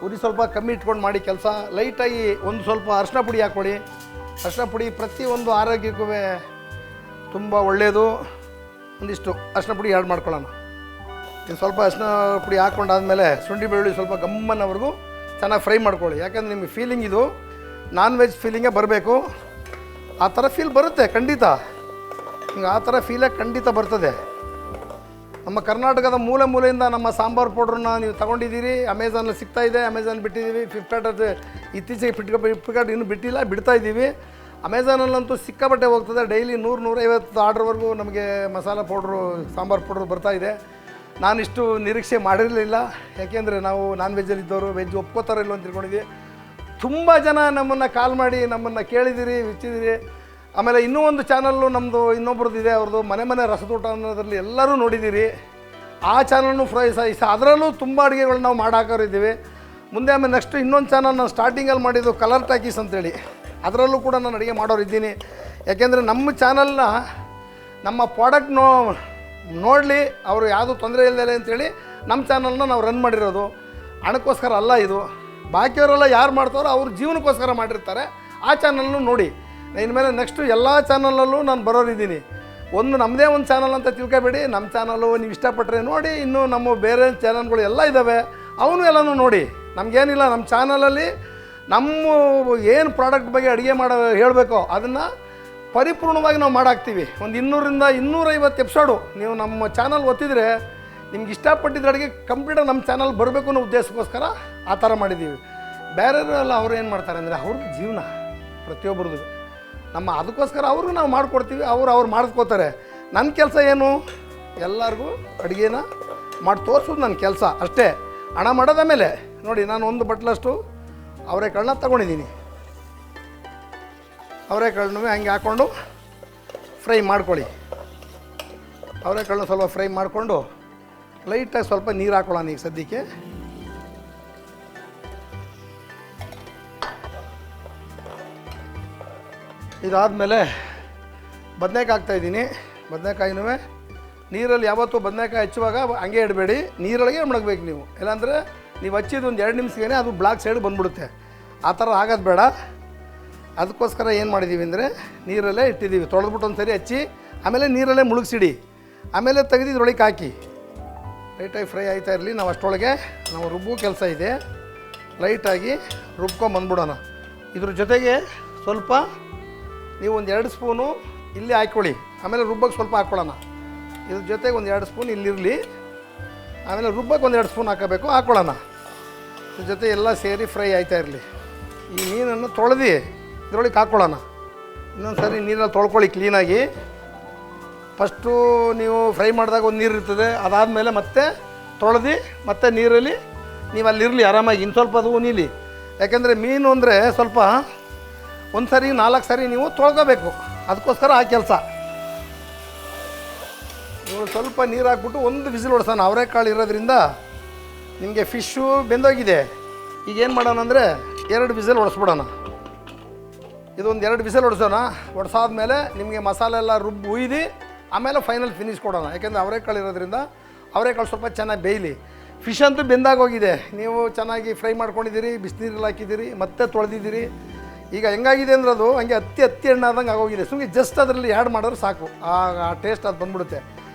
ಉರಿ ಸ್ವಲ್ಪ ಕಮ್ಮಿ ಇಟ್ಕೊಂಡು ಮಾಡಿ ಕೆಲಸ. ಲೈಟಾಗಿ ಒಂದು ಸ್ವಲ್ಪ ಅರಿಶಿನ ಪುಡಿ ಹಾಕ್ಕೊಳ್ಳಿ. ಅರಿಶಿನ ಪುಡಿ ಪ್ರತಿಯೊಂದು ಆರೋಗ್ಯಕ್ಕೂ ತುಂಬ ಒಳ್ಳೆಯದು. ಒಂದಿಷ್ಟು ಅರಿಶಿನ ಪುಡಿ ಆ್ಯಡ್ ಮಾಡ್ಕೊಳ್ಳೋಣ. ಇದು ಸ್ವಲ್ಪ ಅರಿಶಿನ ಪುಡಿ ಹಾಕ್ಕೊಂಡಾದ್ಮೇಲೆ ಶುಂಠಿ ಬೆಳ್ಳುಳ್ಳಿ ಸ್ವಲ್ಪ ಗಮ್ಮನವರೆಗೂ ಚೆನ್ನಾಗಿ ಫ್ರೈ ಮಾಡ್ಕೊಳ್ಳಿ. ಯಾಕಂದರೆ ನಿಮಗೆ ಫೀಲಿಂಗ್ ಇದು ನಾನ್ ವೆಜ್ ಫೀಲಿಂಗೇ ಬರಬೇಕು. ಆ ಥರ ಫೀಲ್ ಬರುತ್ತೆ ಖಂಡಿತ. ಹಿಂಗೆ ಆ ಥರ ಫೀಲೇ ಖಂಡಿತ ಬರ್ತದೆ. ನಮ್ಮ ಕರ್ನಾಟಕದ ಮೂಲೆಯಿಂದ ನಮ್ಮ ಸಾಂಬಾರು ಪೌಡ್ರನ್ನ ನೀವು ತೊಗೊಂಡಿದ್ದೀರಿ. ಅಮೆಝಾನಲ್ಲಿ ಸಿಗ್ತಾಯಿದೆ. ಅಮೆಝಾನ್ ಬಿಟ್ಟಿದ್ದೀವಿ. ಫ್ಲಿಪ್ಕಾರ್ಟಲ್ಲಿ ಇತ್ತೀಚೆಗೆ ಫ್ಲಿಪ್ಕಾರ್ಟ್ ಇನ್ನೂ ಬಿಡ್ತಾ ಇದ್ದೀವಿ. ಅಮೆಝಾನಲ್ಲಂತೂ ಸಿಕ್ಕಾಪಟ್ಟೆ ಹೋಗ್ತದೆ. ಡೈಲಿ 100-150 ಆರ್ಡ್ರ್ವರೆಗೂ ನಮಗೆ ಮಸಾಲ ಪೌಡ್ರು, ಸಾಂಬಾರು ಪೌಡ್ರು ಬರ್ತಾಯಿದೆ. ನಾನಿಷ್ಟು ನಿರೀಕ್ಷೆ ಮಾಡಿರಲಿಲ್ಲ. ಯಾಕೆಂದರೆ ನಾವು ನಾನ್ ವೆಜ್ಜಲ್ಲಿದ್ದವರು ವೆಜ್ ಒಪ್ಕೋತಾರೋ ಇಲ್ಲೋ ಅಂತ ತಿಳ್ಕೊಂಡಿದ್ವಿ. ತುಂಬ ಜನ ನಮ್ಮನ್ನು ಕಾಲ್ ಮಾಡಿ ನಮ್ಮನ್ನು ಕೇಳಿದ್ದೀರಿ, ವಿಚ್ಚಿದ್ದೀರಿ. ಆಮೇಲೆ ಇನ್ನೂ ಒಂದು ಚಾನಲ್ಲು ನಮ್ಮದು ಇನ್ನೊಬ್ರದ್ದಿದೆ, ಅವ್ರದ್ದು ಮನೆ ರಸದೂಟ ಅನ್ನೋದ್ರಲ್ಲಿ ಎಲ್ಲರೂ ನೋಡಿದ್ದೀರಿ. ಆ ಚಾನಲ್ನು ಅದರಲ್ಲೂ ತುಂಬ ಅಡುಗೆಗಳು ನಾವು ಮಾಡಾಕೋರಿದ್ದೀವಿ. ಮುಂದೆ ಆಮೇಲೆ ನೆಕ್ಸ್ಟ್ ಇನ್ನೊಂದು ಚಾನಲ್ ನಾನು ಸ್ಟಾರ್ಟಿಂಗಲ್ಲಿ ಮಾಡಿದ್ದು ಕಲರ್ ಟಾಕೀಸ್ ಅಂತೇಳಿ, ಅದರಲ್ಲೂ ಕೂಡ ನಾನು ಅಡುಗೆ ಮಾಡೋರಿದ್ದೀನಿ. ಯಾಕೆಂದರೆ ನಮ್ಮ ಚಾನಲ್ನ ನಮ್ಮ ಪ್ರಾಡಕ್ಟ್ ನೋಡಲಿ, ಅವರು ಯಾವುದೂ ತೊಂದರೆ ಇಲ್ಲದೆ ಅಂತೇಳಿ ನಮ್ಮ ಚಾನಲ್ನ ನಾವು ರನ್ ಮಾಡಿರೋದು. ಹಣಕ್ಕೋಸ್ಕರ ಅಲ್ಲ ಇದು. ಬಾಕಿಯವರೆಲ್ಲ ಯಾರು ಮಾಡ್ತಾರೋ ಅವ್ರ ಜೀವನಕ್ಕೋಸ್ಕರ ಮಾಡಿರ್ತಾರೆ. ಆ ಚಾನಲ್ನು ನೋಡಿ. ಇನ್ಮೇಲೆ ನೆಕ್ಸ್ಟು ಎಲ್ಲ ಚಾನಲಲ್ಲೂ ನಾನು ಬರೋರಿದ್ದೀನಿ. ನಮ್ಮದೇ ಒಂದು ಚಾನಲ್ ಅಂತ ತಿಳ್ಕೊಬೇಡಿ. ನಮ್ಮ ಚಾನಲು ನೀವು ಇಷ್ಟಪಟ್ಟರೆ ನೋಡಿ. ಇನ್ನೂ ನಮ್ಮ ಬೇರೆ ಚಾನಲ್ಗಳು ಎಲ್ಲ ಇದ್ದಾವೆ, ಅವನು ಎಲ್ಲನೂ ನೋಡಿ. ನಮಗೇನಿಲ್ಲ, ನಮ್ಮ ಚಾನಲಲ್ಲಿ ನಮ್ಮ ಏನು ಪ್ರಾಡಕ್ಟ್ ಬಗ್ಗೆ ಅಡುಗೆ ಹೇಳಬೇಕೋ ಅದನ್ನು ಪರಿಪೂರ್ಣವಾಗಿ ನಾವು ಮಾಡಾಕ್ತೀವಿ. ಒಂದು 200-250 ಎಪಿಸೋಡು ನೀವು ನಮ್ಮ ಚಾನಲ್ ಒತ್ತಿದರೆ ನಿಮ್ಗೆ ಇಷ್ಟಪಟ್ಟಿದ್ದ ಅಡುಗೆ ಕಂಪ್ಲೀಟಾಗಿ ನಮ್ಮ ಚಾನಲ್ ಬರಬೇಕು ಅನ್ನೋ ಉದ್ದೇಶಕ್ಕೋಸ್ಕರ ಆ ಥರ ಮಾಡಿದ್ದೀವಿ. ಬೇರೆಯವರೆಲ್ಲ ಅವ್ರು ಏನು ಮಾಡ್ತಾರೆ ಅಂದರೆ ಅವ್ರದ್ದು ಜೀವನ ಪ್ರತಿಯೊಬ್ಬರದ್ದು. ಅದಕ್ಕೋಸ್ಕರ ಅವ್ರಿಗೂ ನಾವು ಮಾಡಿಕೊಡ್ತೀವಿ. ಅವ್ರು ಮಾಡ್ಕೋತಾರೆ. ನನ್ನ ಕೆಲಸ ಏನು, ಎಲ್ಲರಿಗೂ ಅಡುಗೆನ ಮಾಡಿ ತೋರಿಸೋದು ನನ್ನ ಕೆಲಸ ಅಷ್ಟೇ. ಹಣ ಮಾಡೋದ ಮೇಲೆ ನೋಡಿ, ನಾನು ಒಂದು ಬಟ್ಲಷ್ಟು ಅವರೆಕಾಳನ್ನ ತೊಗೊಂಡಿದ್ದೀನಿ. ಅವರೆಕಾಳನ್ನೂ ಹಂಗೆ ಹಾಕ್ಕೊಂಡು ಫ್ರೈ ಮಾಡ್ಕೊಳ್ಳಿ. ಅವರೆಕಾಳನ್ನ ಸ್ವಲ್ಪ ಫ್ರೈ ಮಾಡಿಕೊಂಡು ಲೈಟಾಗಿ ಸ್ವಲ್ಪ ನೀರು ಹಾಕೊಳ್ಳೋಣ ಈಗ ಸದ್ಯಕ್ಕೆ. ಇದಾದಮೇಲೆ ಬದನೆಕಾಯಿ ಹಾಕ್ತಾಯಿದ್ದೀನಿ. ಬದನೆಕಾಯಿನೂ ನೀರಲ್ಲಿ ಯಾವತ್ತೂ ಬದನೆಕಾಯಿ ಹಚ್ಚುವಾಗ ಹಂಗೆ ಇಡಬೇಡಿ, ನೀರೊಳಗೆ ಮಡಗಬೇಕು ನೀವು. ಇಲ್ಲಾಂದರೆ ನೀವು ಹಚ್ಚಿದ್ದು ಒಂದು 2 ನಿಮಿಷಕ್ಕೆ ಅದು ಬ್ಲಾಕ್ ಸೈಡ್ ಬಂದ್ಬಿಡುತ್ತೆ. ಆ ಥರ ಆಗೋದು ಬೇಡ. ಅದಕ್ಕೋಸ್ಕರ ಏನು ಮಾಡಿದ್ದೀವಿ ಅಂದರೆ ನೀರಲ್ಲೇ ಇಟ್ಟಿದ್ದೀವಿ. ತೊಳೆದ್ಬಿಟ್ಟು ಒಂದು ಸರಿ ಹಚ್ಚಿ ಆಮೇಲೆ ನೀರಲ್ಲೇ ಮುಳುಗಿಸಿಡಿ. ಆಮೇಲೆ ತೆಗೆದು ಇದ್ರೊಳಗೆ ಹಾಕಿ ಲೈಟಾಗಿ ಫ್ರೈ ಆಯ್ತಾ ಇರಲಿ. ನಾವು ಅಷ್ಟರೊಳಗೆ ನಾವು ರುಬ್ಬೋ ಕೆಲಸ ಇದೆ. ಲೈಟಾಗಿ ರುಬ್ಕೊಂಬಂದ್ಬಿಡೋಣ. ಇದ್ರ ಜೊತೆಗೆ ಸ್ವಲ್ಪ ನೀವು ಒಂದು 2 ಸ್ಪೂನು ಇಲ್ಲಿ ಹಾಕ್ಕೊಳ್ಳಿ. ಆಮೇಲೆ ರುಬ್ಬಕ್ಕೆ ಸ್ವಲ್ಪ ಹಾಕ್ಕೊಳ್ಳೋಣ. ಇದ್ರ ಜೊತೆಗೆ ಒಂದು 2 ಸ್ಪೂನ್ ಇಲ್ಲಿರಲಿ. ಆಮೇಲೆ ರುಬ್ಬಕ್ಕೆ ಒಂದು 2 ಸ್ಪೂನ್ ಹಾಕ್ಕೊಳ್ಳೋಣ. ಇದ್ರ ಜೊತೆ ಎಲ್ಲ ಸೇರಿ ಫ್ರೈ ಆಯ್ತಾ ಇರಲಿ. ಈ ಮೀನನ್ನು ತೊಳೆದು ಇದ್ರೊಳಗೆ ಹಾಕ್ಕೊಳ್ಳೋಣ. ಇನ್ನೊಂದು ಸರಿ ನೀರಲ್ಲಿ ತೊಳ್ಕೊಳ್ಳಿ ಕ್ಲೀನಾಗಿ. ಫಸ್ಟು ನೀವು ಫ್ರೈ ಮಾಡಿದಾಗ ಒಂದು ನೀರು ಇರ್ತದೆ. ಅದಾದಮೇಲೆ ಮತ್ತೆ ತೊಳೆದು ಮತ್ತೆ ನೀರಲ್ಲಿ ನೀವು ಅಲ್ಲಿರಲಿ ಆರಾಮಾಗಿ. ಇನ್ನು ಸ್ವಲ್ಪ ಅದು ನೀಲಿ. ಯಾಕೆಂದರೆ ಮೀನು ಅಂದರೆ ಸ್ವಲ್ಪ ಒಂದು ಸರಿ 4 ಸರಿ ನೀವು ತೊಳ್ಕೋಬೇಕು. ಅದಕ್ಕೋಸ್ಕರ ಆ ಕೆಲಸ. ನೀವು ಸ್ವಲ್ಪ ನೀರು ಹಾಕ್ಬಿಟ್ಟು ಒಂದು ವಿಸಿಲ್ ಹೊಡ್ಸೋಣ. ಅವರೆಕಾಳು ಇರೋದ್ರಿಂದ ನಿಮಗೆ ಫಿಶ್ಶು ಬೆಂದೋಗಿದೆ. ಈಗ ಏನು ಮಾಡೋಣ ಅಂದರೆ 2 ವಿಸಿಲ್ ಹೊಡೆಸ್ಬಿಡೋಣ. ಇದೊಂದು 2 ವಿಸಿಲ್ ಹೊಡೆಸಾದ್ಮೇಲೆ ನಿಮಗೆ ಮಸಾಲೆ ಎಲ್ಲ ಉಯ್ದು ಆಮೇಲೆ ಫೈನಲ್ ಫಿನಿಶ್ ಕೊಡೋಣ. ಯಾಕೆಂದರೆ ಅವರೆಕಾಳು ಇರೋದ್ರಿಂದ ಅವರೆಕಾಳು ಸ್ವಲ್ಪ ಚೆನ್ನಾಗಿ ಬೇಯಲಿ. ಫಿಶ್ ಅಂತೂ ಬೆಂದಾಗೋಗಿದೆ. ನೀವು ಚೆನ್ನಾಗಿ ಫ್ರೈ ಮಾಡ್ಕೊಂಡಿದ್ದೀರಿ, ಬಿಸಿನೀರಲ್ಲಿ ಹಾಕಿದ್ದೀರಿ, ಮತ್ತೆ ತೊಳೆದಿದ್ದೀರಿ. ಈಗ ಹೆಂಗಾಗಿದೆ ಅಂದ್ರೆ ಅದು ಹಂಗೆ ಹತ್ತಿ ಎಣ್ಣಾದಂಗೆ ಆಗೋಗಿದೆ. ಸುಮ್ಮನೆ ಜಸ್ಟ್ ಅದರಲ್ಲಿ ಆ್ಯಡ್ ಮಾಡಿದ್ರೆ ಸಾಕು. ಆ ಟೇಸ್ಟ್ ಅದು ಬಂದ್ಬಿಡುತ್ತೆ.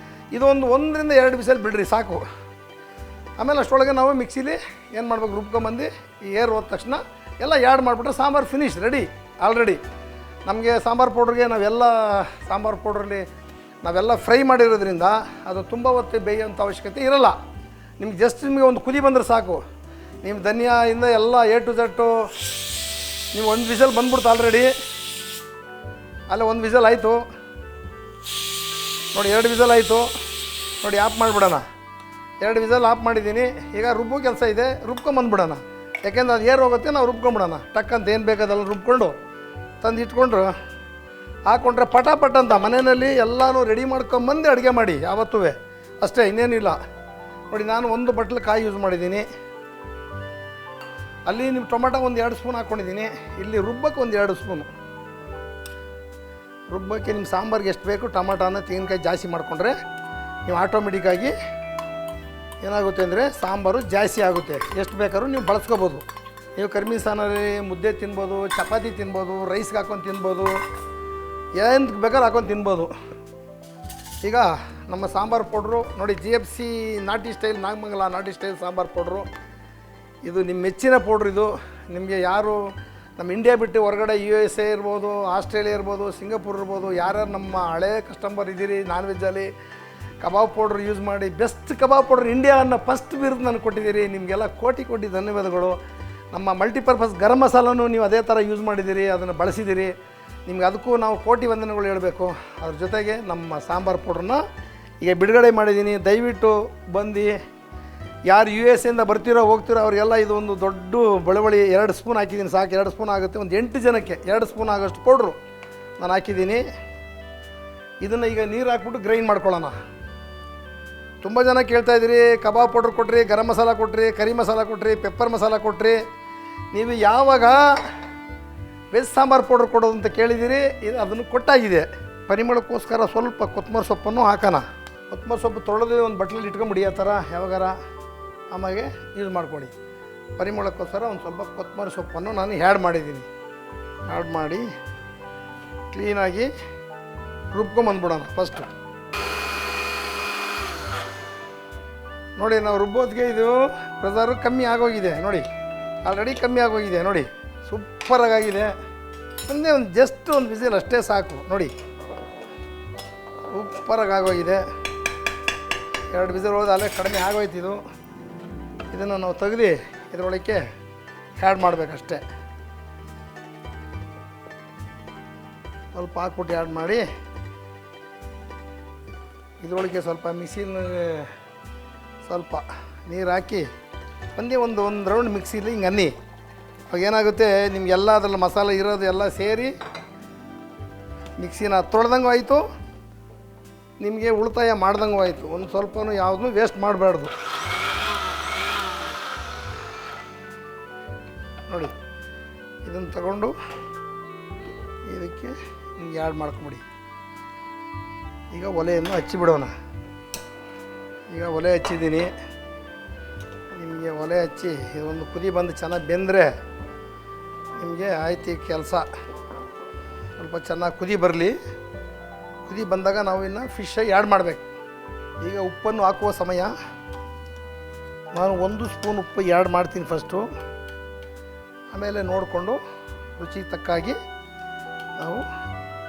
ಇದೊಂದು 1-2 ವಿಸಿಲ್ ಬಿಡ್ರಿ ಸಾಕು. ಆಮೇಲೆ ಅಷ್ಟರೊಳಗೆ ನಾವು ಮಿಕ್ಸಿಲಿ ಏನು ಮಾಡ್ಬೇಕು, ರುಬ್ಕೊಂಬಂದು ಈ ಏರ್ ಹೋದ ತಕ್ಷಣ ಎಲ್ಲ ಆ್ಯಡ್ ಮಾಡಿಬಿಟ್ರೆ ಸಾಂಬಾರು ಫಿನಿಶ್ ರೆಡಿ. ಆಲ್ರೆಡಿ ನಮಗೆ ಸಾಂಬಾರು ಪೌಡ್ರಿಗೆ ಸಾಂಬಾರು ಪೌಡ್ರಲ್ಲಿ ನಾವೆಲ್ಲ ಫ್ರೈ ಮಾಡಿರೋದ್ರಿಂದ ಅದು ತುಂಬ ಹೊತ್ತು ಬೇಯೋಂಥ ಅವಶ್ಯಕತೆ ಇರೋಲ್ಲ. ನಿಮ್ಗೆ ಜಸ್ಟ್ ನಿಮಗೆ ಒಂದು ಕುದಿ ಬಂದರೆ ಸಾಕು. ನಿಮ್ಮ ಧನಿಯಾಯಿಂದ ಎಲ್ಲ A to Z ನೀವು ಒಂದು ವಿಸಲ್ ಬಂದ್ಬಿಡ್ತು ಆಲ್ರೆಡಿ. ಅಲ್ಲ ಒಂದು ವಿಸಲ್ ಆಯಿತು ನೋಡಿ, 2 ವಿಸಲ್ ಆಯಿತು ನೋಡಿ. ಆಫ್ ಮಾಡಿಬಿಡೋಣ. 2 ವಿಸಲ್ ಆಫ್ ಮಾಡಿದ್ದೀನಿ. ಈಗ ರುಬ್ಬೋ ಕೆಲಸ ಇದೆ, ರುಬ್ಕೊಂಬಂದ್ಬಿಡೋಣ. ಯಾಕೆಂದ್ರೆ ಅದು ಏರ್ ಹೋಗುತ್ತೆ, ನಾವು ರುಬ್ಕೊಂಬಿಡೋಣ. ಟಕ್ಕಂತ ಏನು ಬೇಕಾದಲ್ಲ ರುಬ್ಕೊಂಡು ತಂದು ಇಟ್ಕೊಂಡ್ರು ಹಾಕ್ಕೊಂಡ್ರೆ ಪಟ ಅಂತ ಮನೆಯಲ್ಲಿ ಎಲ್ಲನೂ ರೆಡಿ ಮಾಡ್ಕೊಂಬಂದು ಅಡುಗೆ ಮಾಡಿ ಯಾವತ್ತೂ ಅಷ್ಟೇ, ಇನ್ನೇನಿಲ್ಲ. ನೋಡಿ ನಾನು 1 ಬಟ್ಲು ಕಾಯಿ ಯೂಸ್ ಮಾಡಿದ್ದೀನಿ. ಅಲ್ಲಿ ನಿಮ್ಮ ಟೊಮೆಟೊ ಒಂದು 2 ಸ್ಪೂನ್ ಹಾಕ್ಕೊಂಡಿದ್ದೀನಿ. ಇಲ್ಲಿ ರುಬ್ಬಕ್ಕೆ ಒಂದು 2 ಸ್ಪೂನು. ರುಬ್ಬಕ್ಕೆ ನಿಮ್ಮ ಸಾಂಬಾರಿಗೆ ಎಷ್ಟು ಬೇಕು ಟೊಮೆಟೊನ ತೆಂಗಿನಕಾಯಿ ಜಾಸ್ತಿ ಮಾಡಿಕೊಂಡ್ರೆ ನೀವು ಆಟೋಮೆಟಿಕ್ಕಾಗಿ ಏನಾಗುತ್ತೆ ಅಂದರೆ ಸಾಂಬಾರು ಜಾಸ್ತಿ ಆಗುತ್ತೆ. ಎಷ್ಟು ಬೇಕಾದ್ರೂ ನೀವು ಬಳಸ್ಕೋಬೋದು. ನೀವು ಕರ್ಮಿ ಸಾನಲ್ಲಿ ಮುದ್ದೆ ತಿನ್ಬೋದು, ಚಪಾತಿ ತಿನ್ಬೋದು, ರೈಸ್ಗೆ ಹಾಕ್ಕೊಂಡು ತಿನ್ಬೋದು, ಏನು ಬೇಕಾದ್ರೂ ಹಾಕ್ಕೊಂಡು ತಿನ್ಬೋದು. ಈಗ ನಮ್ಮ ಸಾಂಬಾರು ಪೌಡ್ರು ನೋಡಿ, GFC ನಾಟಿ ಸ್ಟೈಲ್, ನಾಗಮಂಗಲ ನಾಟಿ ಸ್ಟೈಲ್ ಸಾಂಬಾರು ಪೌಡ್ರು. ಇದು ನಿಮ್ಮ ಮೆಚ್ಚಿನ ಪೌಡ್ರ್. ಇದು ನಿಮಗೆ ಯಾರು ನಮ್ಮ ಇಂಡಿಯಾ ಬಿಟ್ಟು ಹೊರಗಡೆ USA ಇರ್ಬೋದು, ಆಸ್ಟ್ರೇಲಿಯಾ ಇರ್ಬೋದು, ಸಿಂಗಾಪುರ್ ಇರ್ಬೋದು, ಯಾರ್ಯಾರು ನಮ್ಮ ಹಳೇ ಕಸ್ಟಮರ್ ಇದ್ದೀರಿ ನಾನ್ ವೆಜ್ಜಲ್ಲಿ ಕಬಾಬ್ ಪೌಡ್ರ್ ಯೂಸ್ ಮಾಡಿ ಬೆಸ್ಟ್ ಕಬಾಬ್ ಪೌಡ್ರ್ ಇಂಡಿಯಾ ಅನ್ನೋ ಫಸ್ಟ್ ಬಿರುದು ನನಗೆ ಕೊಟ್ಟಿದ್ದೀರಿ. ನಿಮಗೆಲ್ಲ ಕೋಟಿ ಧನ್ಯವಾದಗಳು. ನಮ್ಮ ಮಲ್ಟಿಪರ್ಪಸ್ ಗರಂ ಮಸಾಲನೂ ನೀವು ಅದೇ ಥರ ಯೂಸ್ ಮಾಡಿದ್ದೀರಿ, ಅದನ್ನು ಬಳಸಿದ್ದೀರಿ. ನಿಮ್ಗೆ ಅದಕ್ಕೂ ನಾವು ಕೋಟಿ ವಂದನೆಗಳು ಹೇಳಬೇಕು. ಅದ್ರ ಜೊತೆಗೆ ನಮ್ಮ ಸಾಂಬಾರು ಪೌಡ್ರನ್ನ ಈಗ ಬಿಡುಗಡೆ ಮಾಡಿದ್ದೀನಿ. ದಯವಿಟ್ಟು ಬಂದು ಯಾರು USA ಬರ್ತಿರೋ ಹೋಗ್ತಿರೋ ಅವರಿಗೆಲ್ಲ ಇದು ಒಂದು ದೊಡ್ಡ ಬಳುವಳಿ 2 ಸ್ಪೂನ್ ಹಾಕಿದ್ದೀನಿ, ಸಾಕು. 2 ಸ್ಪೂನ್ ಆಗುತ್ತೆ. ಒಂದು 8 ಜನಕ್ಕೆ 2 ಸ್ಪೂನ್ ಆಗೋಷ್ಟು ಪೌಡ್ರು ನಾನು ಹಾಕಿದ್ದೀನಿ. ಇದನ್ನು ಈಗ ನೀರು ಹಾಕ್ಬಿಟ್ಟು ಗ್ರೈಂಡ್ ಮಾಡ್ಕೊಳ್ಳೋಣ. ತುಂಬ ಜನ ಕೇಳ್ತಾಯಿದ್ದೀರಿ, ಕಬಾಬ್ ಪೌಡ್ರ್ ಕೊಟ್ರಿ, ಗರಂ ಮಸಾಲ ಕೊಟ್ರಿ, ಕರಿ ಮಸಾಲ ಕೊಟ್ರಿ, ಪೆಪ್ಪರ್ ಮಸಾಲ ಕೊಟ್ರಿ. ನೀವು ಯಾವಾಗ ವೆಜ್ ಸಾಂಬಾರು ಪೌಡ್ರ್ ಕೊಡೋದು ಅಂತ ಕೇಳಿದ್ದೀರಿ, ಇದು ಅದನ್ನು ಕೊಟ್ಟಾಗಿದೆ. ಪರಿಮಳಕ್ಕೋಸ್ಕರ ಸ್ವಲ್ಪ ಕೊತ್ತಂಬರಿ ಸೊಪ್ಪನ್ನು ಹಾಕೋಣ. ಕೊತ್ತಂಬರಿ ಸೊಪ್ಪು ತೊಳೆದು ಒಂದು ಬಟ್ಲಲ್ಲಿ ಇಟ್ಕೊಂಬಿಡಿ. ಆ ಥರ ಯಾವಾಗಾರ ಆಮೇಲೆ ಯೂಸ್ ಮಾಡ್ಕೊಳ್ಳಿ. ಪರಿಮಳಕ್ಕೋಸ್ಕರ ಒಂದು ಸ್ವಲ್ಪ ಕೊತ್ತಂಬರಿ ಸೊಪ್ಪನ್ನು ನಾನು ಆ್ಯಡ್ ಮಾಡಿದ್ದೀನಿ. ಆ್ಯಡ್ ಮಾಡಿ ಕ್ಲೀನಾಗಿ ರುಬ್ಕೊಂಬಂದ್ಬಿಡೋಣ ಫಸ್ಟು. ನೋಡಿ ನಾವು ರುಬ್ಬೋದಕ್ಕೆ ಇದು ಪ್ರೆಸರು ಕಮ್ಮಿ ಆಗೋಗಿದೆ ನೋಡಿ, ಆಲ್ರೆಡಿ ಕಮ್ಮಿ ಆಗೋಗಿದೆ ನೋಡಿ, ಸೂಪರಾಗಿದೆ. ಒಂದೇ ಒಂದು ಜಸ್ಟ್ ಒಂದು ವಿಸಿಲ್ ಅಷ್ಟೇ ಸಾಕು ನೋಡಿ, ಸೂಪರಾಗಿ ಆಗೋಗಿದೆ. 2 ವಿಸಿಲ್ ಹೋದ ಅಲ್ಲೇ ಕಡಿಮೆ ಆಗೋಯ್ತಿದು. ಇದನ್ನು ನಾವು ತೆಗೆದು ಇದರೊಳಕ್ಕೆ ಆ್ಯಡ್ ಮಾಡಬೇಕಷ್ಟೇ. ಸ್ವಲ್ಪ ಹಾಕ್ಬಿಟ್ಟು ಆ್ಯಡ್ ಮಾಡಿ ಇದರೊಳಗೆ ಸ್ವಲ್ಪ ಮಿಕ್ಸಿನ ಸ್ವಲ್ಪ ನೀರು ಹಾಕಿ ಒಂದು ರೌಂಡ್ ಮಿಕ್ಸಿಲಿ ಹಿಂಗೆ ಅನ್ನಿ. ಅವಾಗ ಏನಾಗುತ್ತೆ, ನಿಮಗೆಲ್ಲ ಅದರಲ್ಲಿ ಮಸಾಲೆ ಇರೋದು ಎಲ್ಲ ಸೇರಿ ಮಿಕ್ಸಿನ ತೊಳೆದಂಗೂ ಆಯಿತು, ನಿಮಗೆ ಉಳಿತಾಯ ಮಾಡ್ದಂಗೂ ಆಯಿತು. ಒಂದು ಸ್ವಲ್ಪನೂ ಯಾವುದೂ ವೇಸ್ಟ್ ಮಾಡಬಾರ್ದು ನೋಡಿ. ಇದನ್ನು ತಗೊಂಡು ಇದಕ್ಕೆ ಹಿಂಗೆ ಆ್ಯಡ್ ಮಾಡ್ಕೊಂಬಿಡಿ. ಈಗ ಒಲೆಯನ್ನು ಹಚ್ಚಿಬಿಡೋಣ. ಈಗ ಒಲೆ ಹಚ್ಚಿದ್ದೀನಿ. ನಿಮಗೆ ಒಲೆ ಹಚ್ಚಿ ಇದೊಂದು ಕುದಿ ಬಂದು ಚೆನ್ನಾಗಿ ಬೆಂದರೆ ನಿಮಗೆ ಆಯ್ತು ಈ ಕೆಲಸ. ಸ್ವಲ್ಪ ಚೆನ್ನಾಗಿ ಕುದಿ ಬರಲಿ. ಕುದಿ ಬಂದಾಗ ನಾವು ಇನ್ನು ಫಿಶ್ಶಾಗಿ ಆ್ಯಡ್ ಮಾಡಬೇಕು. ಈಗ ಉಪ್ಪನ್ನು ಹಾಕುವ ಸಮಯ. ನಾನು 1 ಸ್ಪೂನ್ ಉಪ್ಪು ಆ್ಯಡ್ ಮಾಡ್ತೀನಿ ಫಸ್ಟು. ಆಮೇಲೆ ನೋಡಿಕೊಂಡು ರುಚಿಗೆ ತಕ್ಕಾಗಿ ನಾವು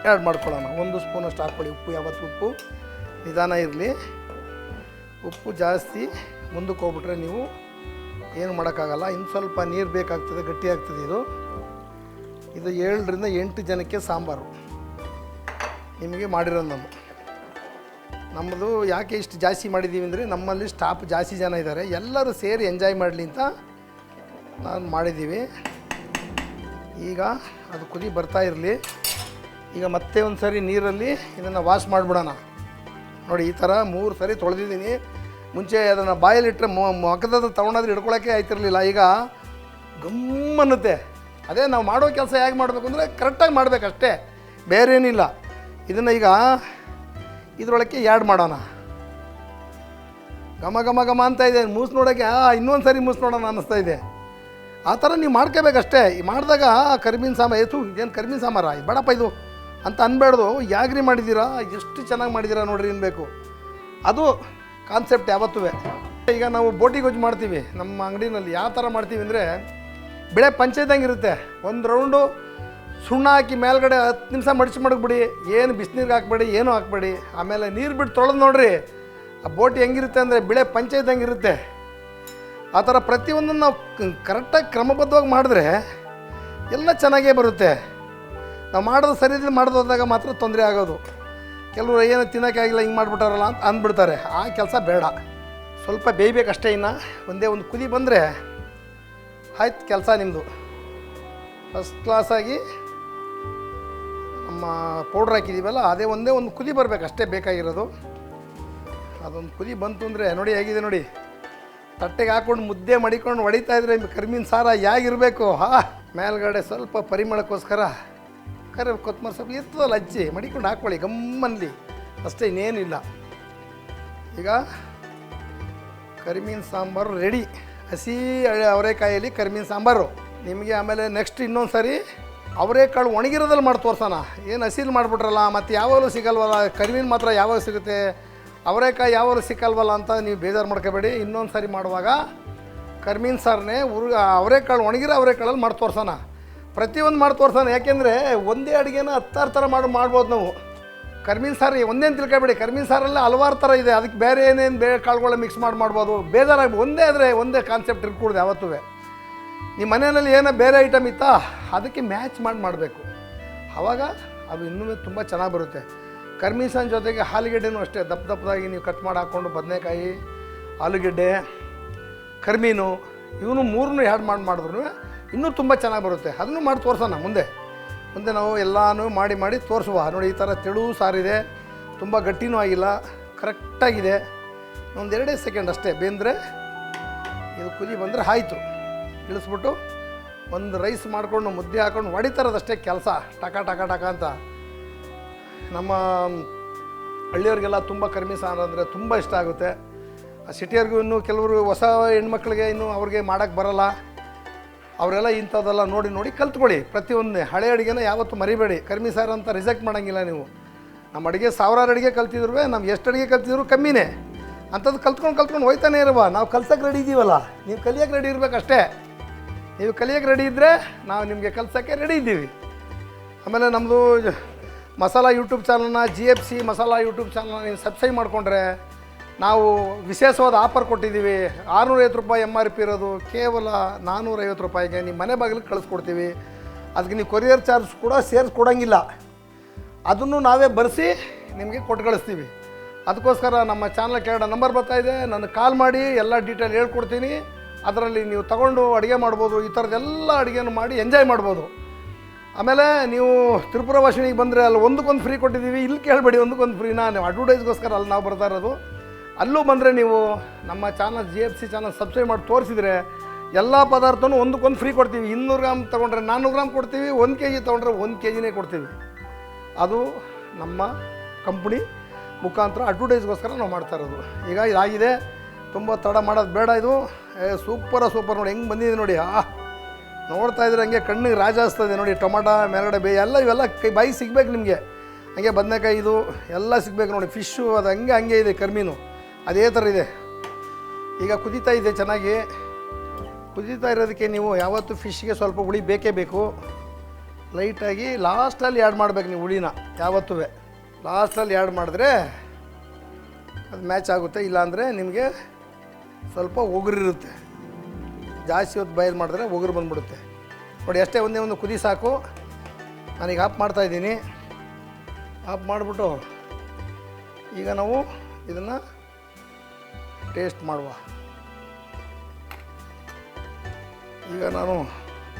ಆ್ಯಡ್ ಮಾಡ್ಕೊಳ್ಳೋಣ. 1 ಸ್ಪೂನಷ್ಟು ಹಾಕ್ಕೊಳ್ಳಿ ಉಪ್ಪು. ಯಾವತ್ತು ಉಪ್ಪು ನಿಧಾನ ಇರಲಿ. ಉಪ್ಪು ಜಾಸ್ತಿ ಮುಂದಕ್ಕೆ ಹೋಗ್ಬಿಟ್ರೆ ನೀವು ಏನು ಮಾಡೋಕ್ಕಾಗಲ್ಲ. ಇನ್ನು ಸ್ವಲ್ಪ ನೀರು ಬೇಕಾಗ್ತದೆ, ಗಟ್ಟಿ ಆಗ್ತದೆ. ಇದು 7 ರಿಂದ 8 ಜನಕ್ಕೆ ಸಾಂಬಾರು ನಿಮಗೆ ಮಾಡಿರೋದು. ನಮ್ಮದು ಯಾಕೆ ಇಷ್ಟು ಜಾಸ್ತಿ ಮಾಡಿದ್ದೀವಿ ಅಂದರೆ ನಮ್ಮಲ್ಲಿ ಸ್ಟಾಫ್ ಜಾಸ್ತಿ ಜನ ಇದ್ದಾರೆ, ಎಲ್ಲರೂ ಸೇರಿ ಎಂಜಾಯ್ ಮಾಡಲಿ ಅಂತ ನಾನು ಮಾಡಿದ್ದೀವಿ. ಈಗ ಅದು ಕುದಿ ಬರ್ತಾ ಇರಲಿ. ಈಗ ಮತ್ತೆ ಒಂದು ಸರಿ ನೀರಲ್ಲಿ ಇದನ್ನು ವಾಶ್ ಮಾಡಿಬಿಡೋಣ. ನೋಡಿ ಈ ಥರ 3 ಸರಿ ತೊಳೆದಿದ್ದೀನಿ. ಮುಂಚೆ ಅದನ್ನು ಬಾಯಲ್ಲಿಟ್ಟರೆ ಮೊಕದ ತೊಗೊಂಡಾದ್ರೆ ಹಿಡ್ಕೊಳ್ಳೋಕ್ಕೆ ಆಯ್ತಿರಲಿಲ್ಲ. ಈಗ ಗಮ್ಮನ್ನುತ್ತೆ. ಅದೇ ನಾವು ಮಾಡೋ ಕೆಲಸ ಹೇಗೆ ಮಾಡಬೇಕು ಅಂದರೆ ಕರೆಕ್ಟಾಗಿ ಮಾಡಬೇಕಷ್ಟೇ, ಬೇರೆ ಏನಿಲ್ಲ. ಇದನ್ನು ಈಗ ಇದರೊಳಕ್ಕೆ ಆ್ಯಡ್ ಮಾಡೋಣ. ಘಮ ಘಮ ಘಮ ಅಂತ ಇದೆ. ಮೂಸು ನೋಡೋಕ್ಕೆ ಇನ್ನೊಂದು ಸರಿ ಮೂಸು ನೋಡೋಣ ಅನ್ನಿಸ್ತಾ ಇದೆ. ಆ ಥರ ನೀವು ಮಾಡ್ಕೋಬೇಕಷ್ಟೇ. ಮಾಡಿದಾಗ ಕರಿಮೀನು ಸಾಂಬಾರು ಇದೇನು ಕರಿಮೀನು ಸಾಂಬಾರಾ ಇದು ಬೇಡಪ್ಪ ಇದು ಅಂತ ಅನ್ಬೇಡ್ದು. ಯಾಗ್ರಿ ಮಾಡಿದ್ದೀರಾ, ಎಷ್ಟು ಚೆನ್ನಾಗಿ ಮಾಡಿದ್ದೀರಾ ನೋಡ್ರಿ ಅನ್ಬೇಕು. ಅದು ಕಾನ್ಸೆಪ್ಟ್ ಯಾವತ್ತೂ. ಈಗ ನಾವು ಬೋಟಿ ಗೊಜ್ಜು ಮಾಡ್ತೀವಿ ನಮ್ಮ ಅಂಗಡಿನಲ್ಲಿ. ಯಾವ ಥರ ಮಾಡ್ತೀವಿ ಅಂದರೆ ಬೆಳೆ ಪಂಚೆದಂಗೆ ಇರುತ್ತೆ. 1 ರೌಂಡು ಸುಣ್ಣ ಹಾಕಿ ಮೇಲ್ಗಡೆ 10 ನಿಮಿಷ ಮಡಚಿಬಿಡಿ. ಏನು ಬಿಸಿನೀರಿಗೆ ಹಾಕ್ಬೇಡಿ, ಏನೂ ಹಾಕ್ಬೇಡಿ. ಆಮೇಲೆ ನೀರು ಬಿಟ್ಟು ತೊಳೆದು ನೋಡಿರಿ ಆ ಬೋಟಿ ಹೆಂಗಿರುತ್ತೆ ಅಂದರೆ ಬೆಳೆ ಪಂಚೆದಂಗೆ ಇರುತ್ತೆ. ಆ ಥರ ಪ್ರತಿಯೊಂದನ್ನು ನಾವು ಕರೆಕ್ಟಾಗಿ ಕ್ರಮಬದ್ಧವಾಗಿ ಮಾಡಿದ್ರೆ ಎಲ್ಲ ಚೆನ್ನಾಗೇ ಬರುತ್ತೆ. ನಾವು ಮಾಡೋದು ಸರಿ ಇದ್ರೆ ಮಾಡೋದು ಹೋದಾಗ ಮಾತ್ರ ತೊಂದರೆ ಆಗೋದು. ಕೆಲವರು ಏನು ತಿನ್ನೋಕ್ಕಾಗಿಲ್ಲ ಹಿಂಗೆ ಮಾಡಿಬಿಟ್ಟಾರಲ್ಲ ಅಂತ ಅಂದ್ಬಿಡ್ತಾರೆ. ಆ ಕೆಲಸ ಬೇಡ. ಸ್ವಲ್ಪ ಬೇಯಬೇಕಷ್ಟೇ. ಇನ್ನು ಒಂದೇ ಒಂದು ಕುದಿ ಬಂದರೆ ಆಯ್ತು ಕೆಲಸ ನಿಮ್ಮದು. ಫಸ್ಟ್ ಕ್ಲಾಸಾಗಿ ನಮ್ಮ ಪೌಡ್ರ್ ಹಾಕಿದ್ದೀವಲ್ಲ ಅದೇ ಒಂದೇ ಒಂದು ಕುದಿ ಬರಬೇಕು ಅಷ್ಟೇ ಬೇಕಾಗಿರೋದು. ಅದೊಂದು ಕುದಿ ಬಂತು ಅಂದರೆ ನೋಡಿ ಹೇಗಿದೆ ನೋಡಿ, ತಟ್ಟೆಗೆ ಹಾಕ್ಕೊಂಡು ಮುದ್ದೆ ಮಡಿಕೊಂಡು ಹೊಡಿತಾಯಿದ್ರೆ ಕರಿಮೀನು ಸಾರ ಹೇಗಿರಬೇಕು. ಮೇಲ್ಗಡೆ ಸ್ವಲ್ಪ ಪರಿಮಳಕ್ಕೋಸ್ಕರ ಕೊತ್ತಂಬರಿ ಸೊಪ್ಪು ಇರ್ತದಲ್ಲ ಅಜ್ಜಿ ಮಡಿಕೊಂಡು ಹಾಕ್ಕೊಳ್ಳಿ ಗಮ್ಮನ್ಲಿ ಅಷ್ಟೇ, ಇನ್ನೇನಿಲ್ಲ. ಈಗ ಕರಿಮೀನು ಸಾಂಬಾರು ರೆಡಿ. ಹಸಿ ಅವರೆಕಾಯಲ್ಲಿ ಕರಿಮೀನು ಸಾಂಬಾರು ನಿಮಗೆ. ಆಮೇಲೆ ನೆಕ್ಸ್ಟ್ ಇನ್ನೊಂದು ಸಾರಿ ಅವರೆಕಾಳು ಒಣಗಿರೋದಲ್ಲಿ ಮಾಡಿ ತೋರ್ಸೋಣ. ಏನು ಹಸಿಲು ಮಾಡಿಬಿಟ್ರಲ್ಲ ಮತ್ತು ಯಾವಾಗಲೂ ಸಿಗಲ್ವಲ್ಲ, ಕರಿಮೀನು ಮಾತ್ರ ಯಾವಾಗ ಸಿಗುತ್ತೆ, ಅವರೆಕಾಯಿ ಯಾವಾಗಲೂ ಸಿಕ್ಕಲ್ವಲ್ಲ ಅಂತ ನೀವು ಬೇಜಾರು ಮಾಡ್ಕೋಬೇಡಿ. ಇನ್ನೊಂದು ಸಾರಿ ಮಾಡುವಾಗ ಕರಿಮೀನು ಸಾರನ್ನೇ ಅವರೆಕಾಳು ಒಣಗಿರೋ ಅವರೆಕಾಳಲ್ಲಿ ಮಾಡಿ ತೋರ್ಸೋಣ. ಪ್ರತಿಯೊಂದು ಮಾಡಿ ತೋರ್ಸೋಣ. ಯಾಕೆಂದರೆ ಒಂದೇ ಅಡುಗೆನ 10 ಥರ ಮಾಡ್ಬೋದು ನಾವು. ಕರಿಮೀನು ಸಾರು ಒಂದೇನು ತಿಳ್ಕೊಬೇಡಿ, ಕರಿಮೀನು ಸಾರಲ್ಲ ಹಲವಾರು ಥರ ಇದೆ. ಅದಕ್ಕೆ ಬೇರೆ ಏನೇನು ಬೇರೆ ಕಾಳುಗಳ ಮಿಕ್ಸ್ ಮಾಡ್ಬೋದು. ಬೇಜಾರಾಗಿ ಒಂದೇ ಆದರೆ ಒಂದೇ ಕಾನ್ಸೆಪ್ಟ್ ಇಟ್ಕೊಡ್ದು ಯಾವತ್ತೂ. ನಿಮ್ಮ ಮನೆಯಲ್ಲಿ ಏನೋ ಬೇರೆ ಐಟಮ್ ಇತ್ತಾ ಅದಕ್ಕೆ ಮ್ಯಾಚ್ ಮಾಡಬೇಕು. ಆವಾಗ ಅದು ಇನ್ನೂ ತುಂಬ ಚೆನ್ನಾಗಿ ಬರುತ್ತೆ. ಕರಿಮೀನು ಸಾರು ಜೊತೆಗೆ ಆಲೂಗೆಡ್ಡೆನೂ ಅಷ್ಟೇ ದಪ್ಪದಾಗಿ ನೀವು ಕಟ್ ಮಾಡಿ ಹಾಕ್ಕೊಂಡು ಬದನೆಕಾಯಿ, ಆಲೂಗೆಡ್ಡೆ, ಕರಿಮೀನು ಇವನು ಮೂರನ್ನೂ ಆ್ಯಡ್ ಮಾಡಿದ್ರು ಇನ್ನೂ ತುಂಬ ಚೆನ್ನಾಗಿ ಬರುತ್ತೆ. ಅದನ್ನು ಮಾಡಿ ತೋರ್ಸೋಣ ಮುಂದೆ ನಾವು ಎಲ್ಲನೂ ಮಾಡಿ ತೋರಿಸುವ. ನೋಡಿ ಈ ಥರ ತೆಳು ಸಾರಿದೆ, ತುಂಬ ಗಟ್ಟಿನೂ ಆಗಿಲ್ಲ, ಕರೆಕ್ಟಾಗಿದೆ. ಒಂದು 2 ಸೆಕೆಂಡ್ ಅಷ್ಟೇ ಬೆಂದರೆ ಇದು ಕುದಿ ಬಂದರೆ ಆಯಿತು. ಇಳಿಸ್ಬಿಟ್ಟು ಒಂದು ರೈಸ್ ಮಾಡಿಕೊಂಡು ಮುದ್ದೆ ಹಾಕ್ಕೊಂಡು ಹೊಡಿತಾರದಷ್ಟೇ ಕೆಲಸ. ಟಕ ಟಕ ಟಕ ಅಂತ. ನಮ್ಮ ಹಳ್ಳಿಯವ್ರಿಗೆಲ್ಲ ತುಂಬ ಕರಿಮೀನು ಸಾರು ಅಂದರೆ ತುಂಬ ಇಷ್ಟ ಆಗುತ್ತೆ. ಸಿಟಿಯವ್ರಿಗೂ ಇನ್ನೂ ಕೆಲವರು ಹೊಸ ಹೆಣ್ಮಕ್ಳಿಗೆ ಇನ್ನೂ ಅವ್ರಿಗೆ ಮಾಡೋಕ್ಕೆ ಬರೋಲ್ಲ. ಅವರೆಲ್ಲ ಇಂಥದ್ದೆಲ್ಲ ನೋಡಿ ಕಲ್ತ್ಕೊಳ್ಳಿ. ಪ್ರತಿಯೊಂದೇ ಹಳೆ ಅಡುಗೆನ ಯಾವತ್ತೂ ಮರಿಬೇಡಿ. ಕರಿಮೀನು ಸಾರು ಅಂತ ರಿಜೆಕ್ಟ್ ಮಾಡೋಂಗಿಲ್ಲ ನೀವು. ನಮ್ಮ ಅಡುಗೆ 1000 ಅಡುಗೆ ಕಲ್ತಿದ್ರು ನಾವು ಎಷ್ಟು ಅಡುಗೆ ಕಲ್ತಿದ್ರು ಕಮ್ಮಿನೇ. ಅಂಥದ್ದು ಕಲ್ತ್ಕೊಂಡು ಹೋಯ್ತಾನೆ ಇರುವ. ನಾವು ಕಲ್ಸೋಕ್ಕೆ ರೆಡಿ ಇದ್ದೀವಲ್ಲ, ನೀವು ಕಲಿಯೋಕ್ಕೆ ರೆಡಿ ಇರಬೇಕಷ್ಟೇ. ನೀವು ಕಲಿಯೋಕ್ಕೆ ರೆಡಿ ಇದ್ದರೆ ನಾವು ನಿಮಗೆ ಕಲ್ಸೋಕ್ಕೆ ರೆಡಿ ಇದ್ದೀವಿ. ಆಮೇಲೆ ನಮ್ಮದು ಮಸಾಲ ಯೂಟ್ಯೂಬ್ ಚಾನಲ್ನ GFC ಮಸಾಲ ಯೂಟ್ಯೂಬ್ ಚಾನಲ್ನ ನೀವು ಸಬ್ಸ್ಕ್ರೈಬ್ ಮಾಡಿಕೊಂಡ್ರೆ ನಾವು ವಿಶೇಷವಾದ ಆಫರ್ ಕೊಟ್ಟಿದ್ದೀವಿ. 650 ರೂಪಾಯಿ MRP ಇರೋದು ಕೇವಲ 450 ರೂಪಾಯಿಗೆ ನಿಮ್ಮ ಮನೆ ಬಾಗಿಲಿಗೆ ಕಳಿಸ್ಕೊಡ್ತೀವಿ. ಅದಕ್ಕೆ ನೀವು ಕೊರಿಯರ್ ಚಾರ್ಜ್ ಕೂಡ ಸೇರಿಸ್ಕೊಡೋಂಗಿಲ್ಲ. ಅದನ್ನು ನಾವೇ ಬರೆಸಿ ನಿಮಗೆ ಕೊಟ್ಟು ಕಳಿಸ್ತೀವಿ. ಅದಕ್ಕೋಸ್ಕರ ನಮ್ಮ ಚಾನಲ್ ಕೆಳಗಡೆ ನಂಬರ್ ಬರ್ತಾಯಿದೆ, ನನಗೆ ಕಾಲ್ ಮಾಡಿ ಎಲ್ಲ ಡೀಟೇಲ್ ಹೇಳ್ಕೊಡ್ತೀನಿ. ಅದರಲ್ಲಿ ನೀವು ತಗೊಂಡು ಅಡುಗೆ ಮಾಡ್ಬೋದು. ಈ ಥರದ್ದೆಲ್ಲ ಅಡುಗೆನೂ ಮಾಡಿ ಎಂಜಾಯ್ ಮಾಡ್ಬೋದು. ಆಮೇಲೆ ನೀವು ತ್ರಿಪುರ ವಾಹಿನಿಗೆ ಬಂದರೆ ಅಲ್ಲಿ ಒಂದಕ್ಕೊಂದು ಫ್ರೀ ಕೊಟ್ಟಿದ್ದೀವಿ. ಇಲ್ಲಿ ಕೇಳಬೇಡಿ ಒಂದಕ್ಕೊಂದು ಫ್ರೀನಾ, ನೀವು ಅಡ್ವರ್ಟೈಸ್ಗೋಸ್ಕರ ಅಲ್ಲಿ ನಾವು ಬರ್ತಾ ಇರೋದು. ಅಲ್ಲೂ ಬಂದರೆ ನೀವು ನಮ್ಮ ಚಾನಲ್ GFC ಚಾನಲ್ ಸಬ್ಸ್ಕ್ರೈಬ್ ಮಾಡಿ ತೋರಿಸಿದರೆ ಎಲ್ಲ ಪದಾರ್ಥನೂ ಒಂದಕ್ಕೊಂದು ಫ್ರೀ ಕೊಡ್ತೀವಿ. 200 ಗ್ರಾಮ್ ತೊಗೊಂಡ್ರೆ 400 ಗ್ರಾಮ್ ಕೊಡ್ತೀವಿ, 1 kg ತೊಗೊಂಡ್ರೆ 1 kgನೇ ಕೊಡ್ತೀವಿ. ಅದು ನಮ್ಮ ಕಂಪ್ನಿ ಮುಖಾಂತರ ಅಡ್ವರ್ಟೈಸ್ಗೋಸ್ಕರ ನಾವು ಮಾಡ್ತಾ ಇರೋದು. ಈಗ ಇದಾಗಿದೆ, ತುಂಬ ತಡ ಮಾಡೋದು ಬೇಡ. ಇದು ಸೂಪರ್ ನೋಡಿ ಹೆಂಗೆ ಬಂದಿದೆ ನೋಡಿ. ನೋಡ್ತಾ ಇದ್ರೆ ಹಂಗೆ ಕಣ್ಣಿಗೆ ರಾಜ ಹಚ್ತದೆ ನೋಡಿ. ಟೊಮಾಟೊ ಮೇಲ್ಗಡೆ ಎಲ್ಲ ಇವೆಲ್ಲ ಬಾಯಿಗೆ ಸಿಗ್ಬೇಕು ನಿಮಗೆ. ಹಂಗೆ ಬದನೆಕಾಯಿ ಇದು ಎಲ್ಲ ಸಿಗ್ಬೇಕು ನೋಡಿ. ಫಿಶ್ಶು ಅದು ಹಂಗೆ ಇದೆ. ಕರಿಮೀನು ಅದೇ ಥರ ಇದೆ. ಈಗ ಕುದೀತಾ ಇದೆ ಚೆನ್ನಾಗಿ. ಕುದೀತಾ ಇರೋದಕ್ಕೆ ನೀವು ಯಾವತ್ತೂ ಫಿಶ್ಗೆ ಸ್ವಲ್ಪ ಹುಳಿ ಬೇಕೇ ಬೇಕು. ಲೈಟಾಗಿ ಲಾಸ್ಟಲ್ಲಿ ಆ್ಯಡ್ ಮಾಡ್ಬೇಕು ನೀವು ಹುಳಿನ. ಯಾವತ್ತೂ ಲಾಸ್ಟಲ್ಲಿ ಆ್ಯಡ್ ಮಾಡಿದ್ರೆ ಅದು ಮ್ಯಾಚ್ ಆಗುತ್ತೆ. ಇಲ್ಲಾಂದರೆ ನಿಮಗೆ ಸ್ವಲ್ಪ ಒಗರಿರುತ್ತೆ. ಜಾಸ್ತಿ ಹೊತ್ತು ಬಾಯ್ಲ್ ಮಾಡಿದ್ರೆ ಒಗರು ಬಂದುಬಿಡುತ್ತೆ ನೋಡಿ. ಅಷ್ಟೇ ಒಂದೇ ಒಂದು ಕುದಿ ಸಾಕು. ನಾನೀಗ ಆಫ್ ಮಾಡ್ತಾಯಿದ್ದೀನಿ. ಆಫ್ ಮಾಡಿಬಿಟ್ಟು ಈಗ ನಾವು ಇದನ್ನು ಟೇಸ್ಟ್ ಮಾಡುವ. ಈಗ ನಾನು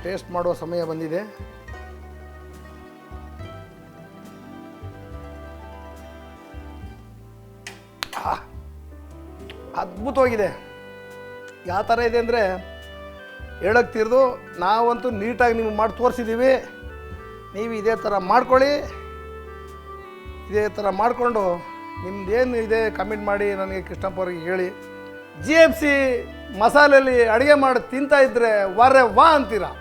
ಟೇಸ್ಟ್ ಮಾಡುವ ಸಮಯ ಬಂದಿದೆ. ಅದ್ಭುತವಾಗಿದೆ. ಯಾವ ಥರ ಇದೆ ಅಂದರೆ ಹೇಳೋಕ್ಕೆ ತೀರ್ದು. ನಾವಂತೂ ನೀಟಾಗಿ ನಿಮಗೆ ಮಾಡಿ ತೋರಿಸಿದ್ದೀವಿ. ನೀವು ಇದೇ ಥರ ಮಾಡ್ಕೊಳ್ಳಿ. ಇದೇ ಥರ ಮಾಡಿಕೊಂಡು ನಿಮ್ದೇನು ಇದೆ ಕಮೆಂಟ್ ಮಾಡಿ ನನಗೆ ಕೃಷ್ಣಪ್ಪ ಅವ್ರಿಗೆ ಹೇಳಿ. GFC ಮಸಾಲೆಯಲ್ಲಿ ಅಡುಗೆ ಮಾಡಿ ತಿಂತಾಯಿದ್ರೆ ವಾರೆ ವಾ ಅಂತೀರಾ.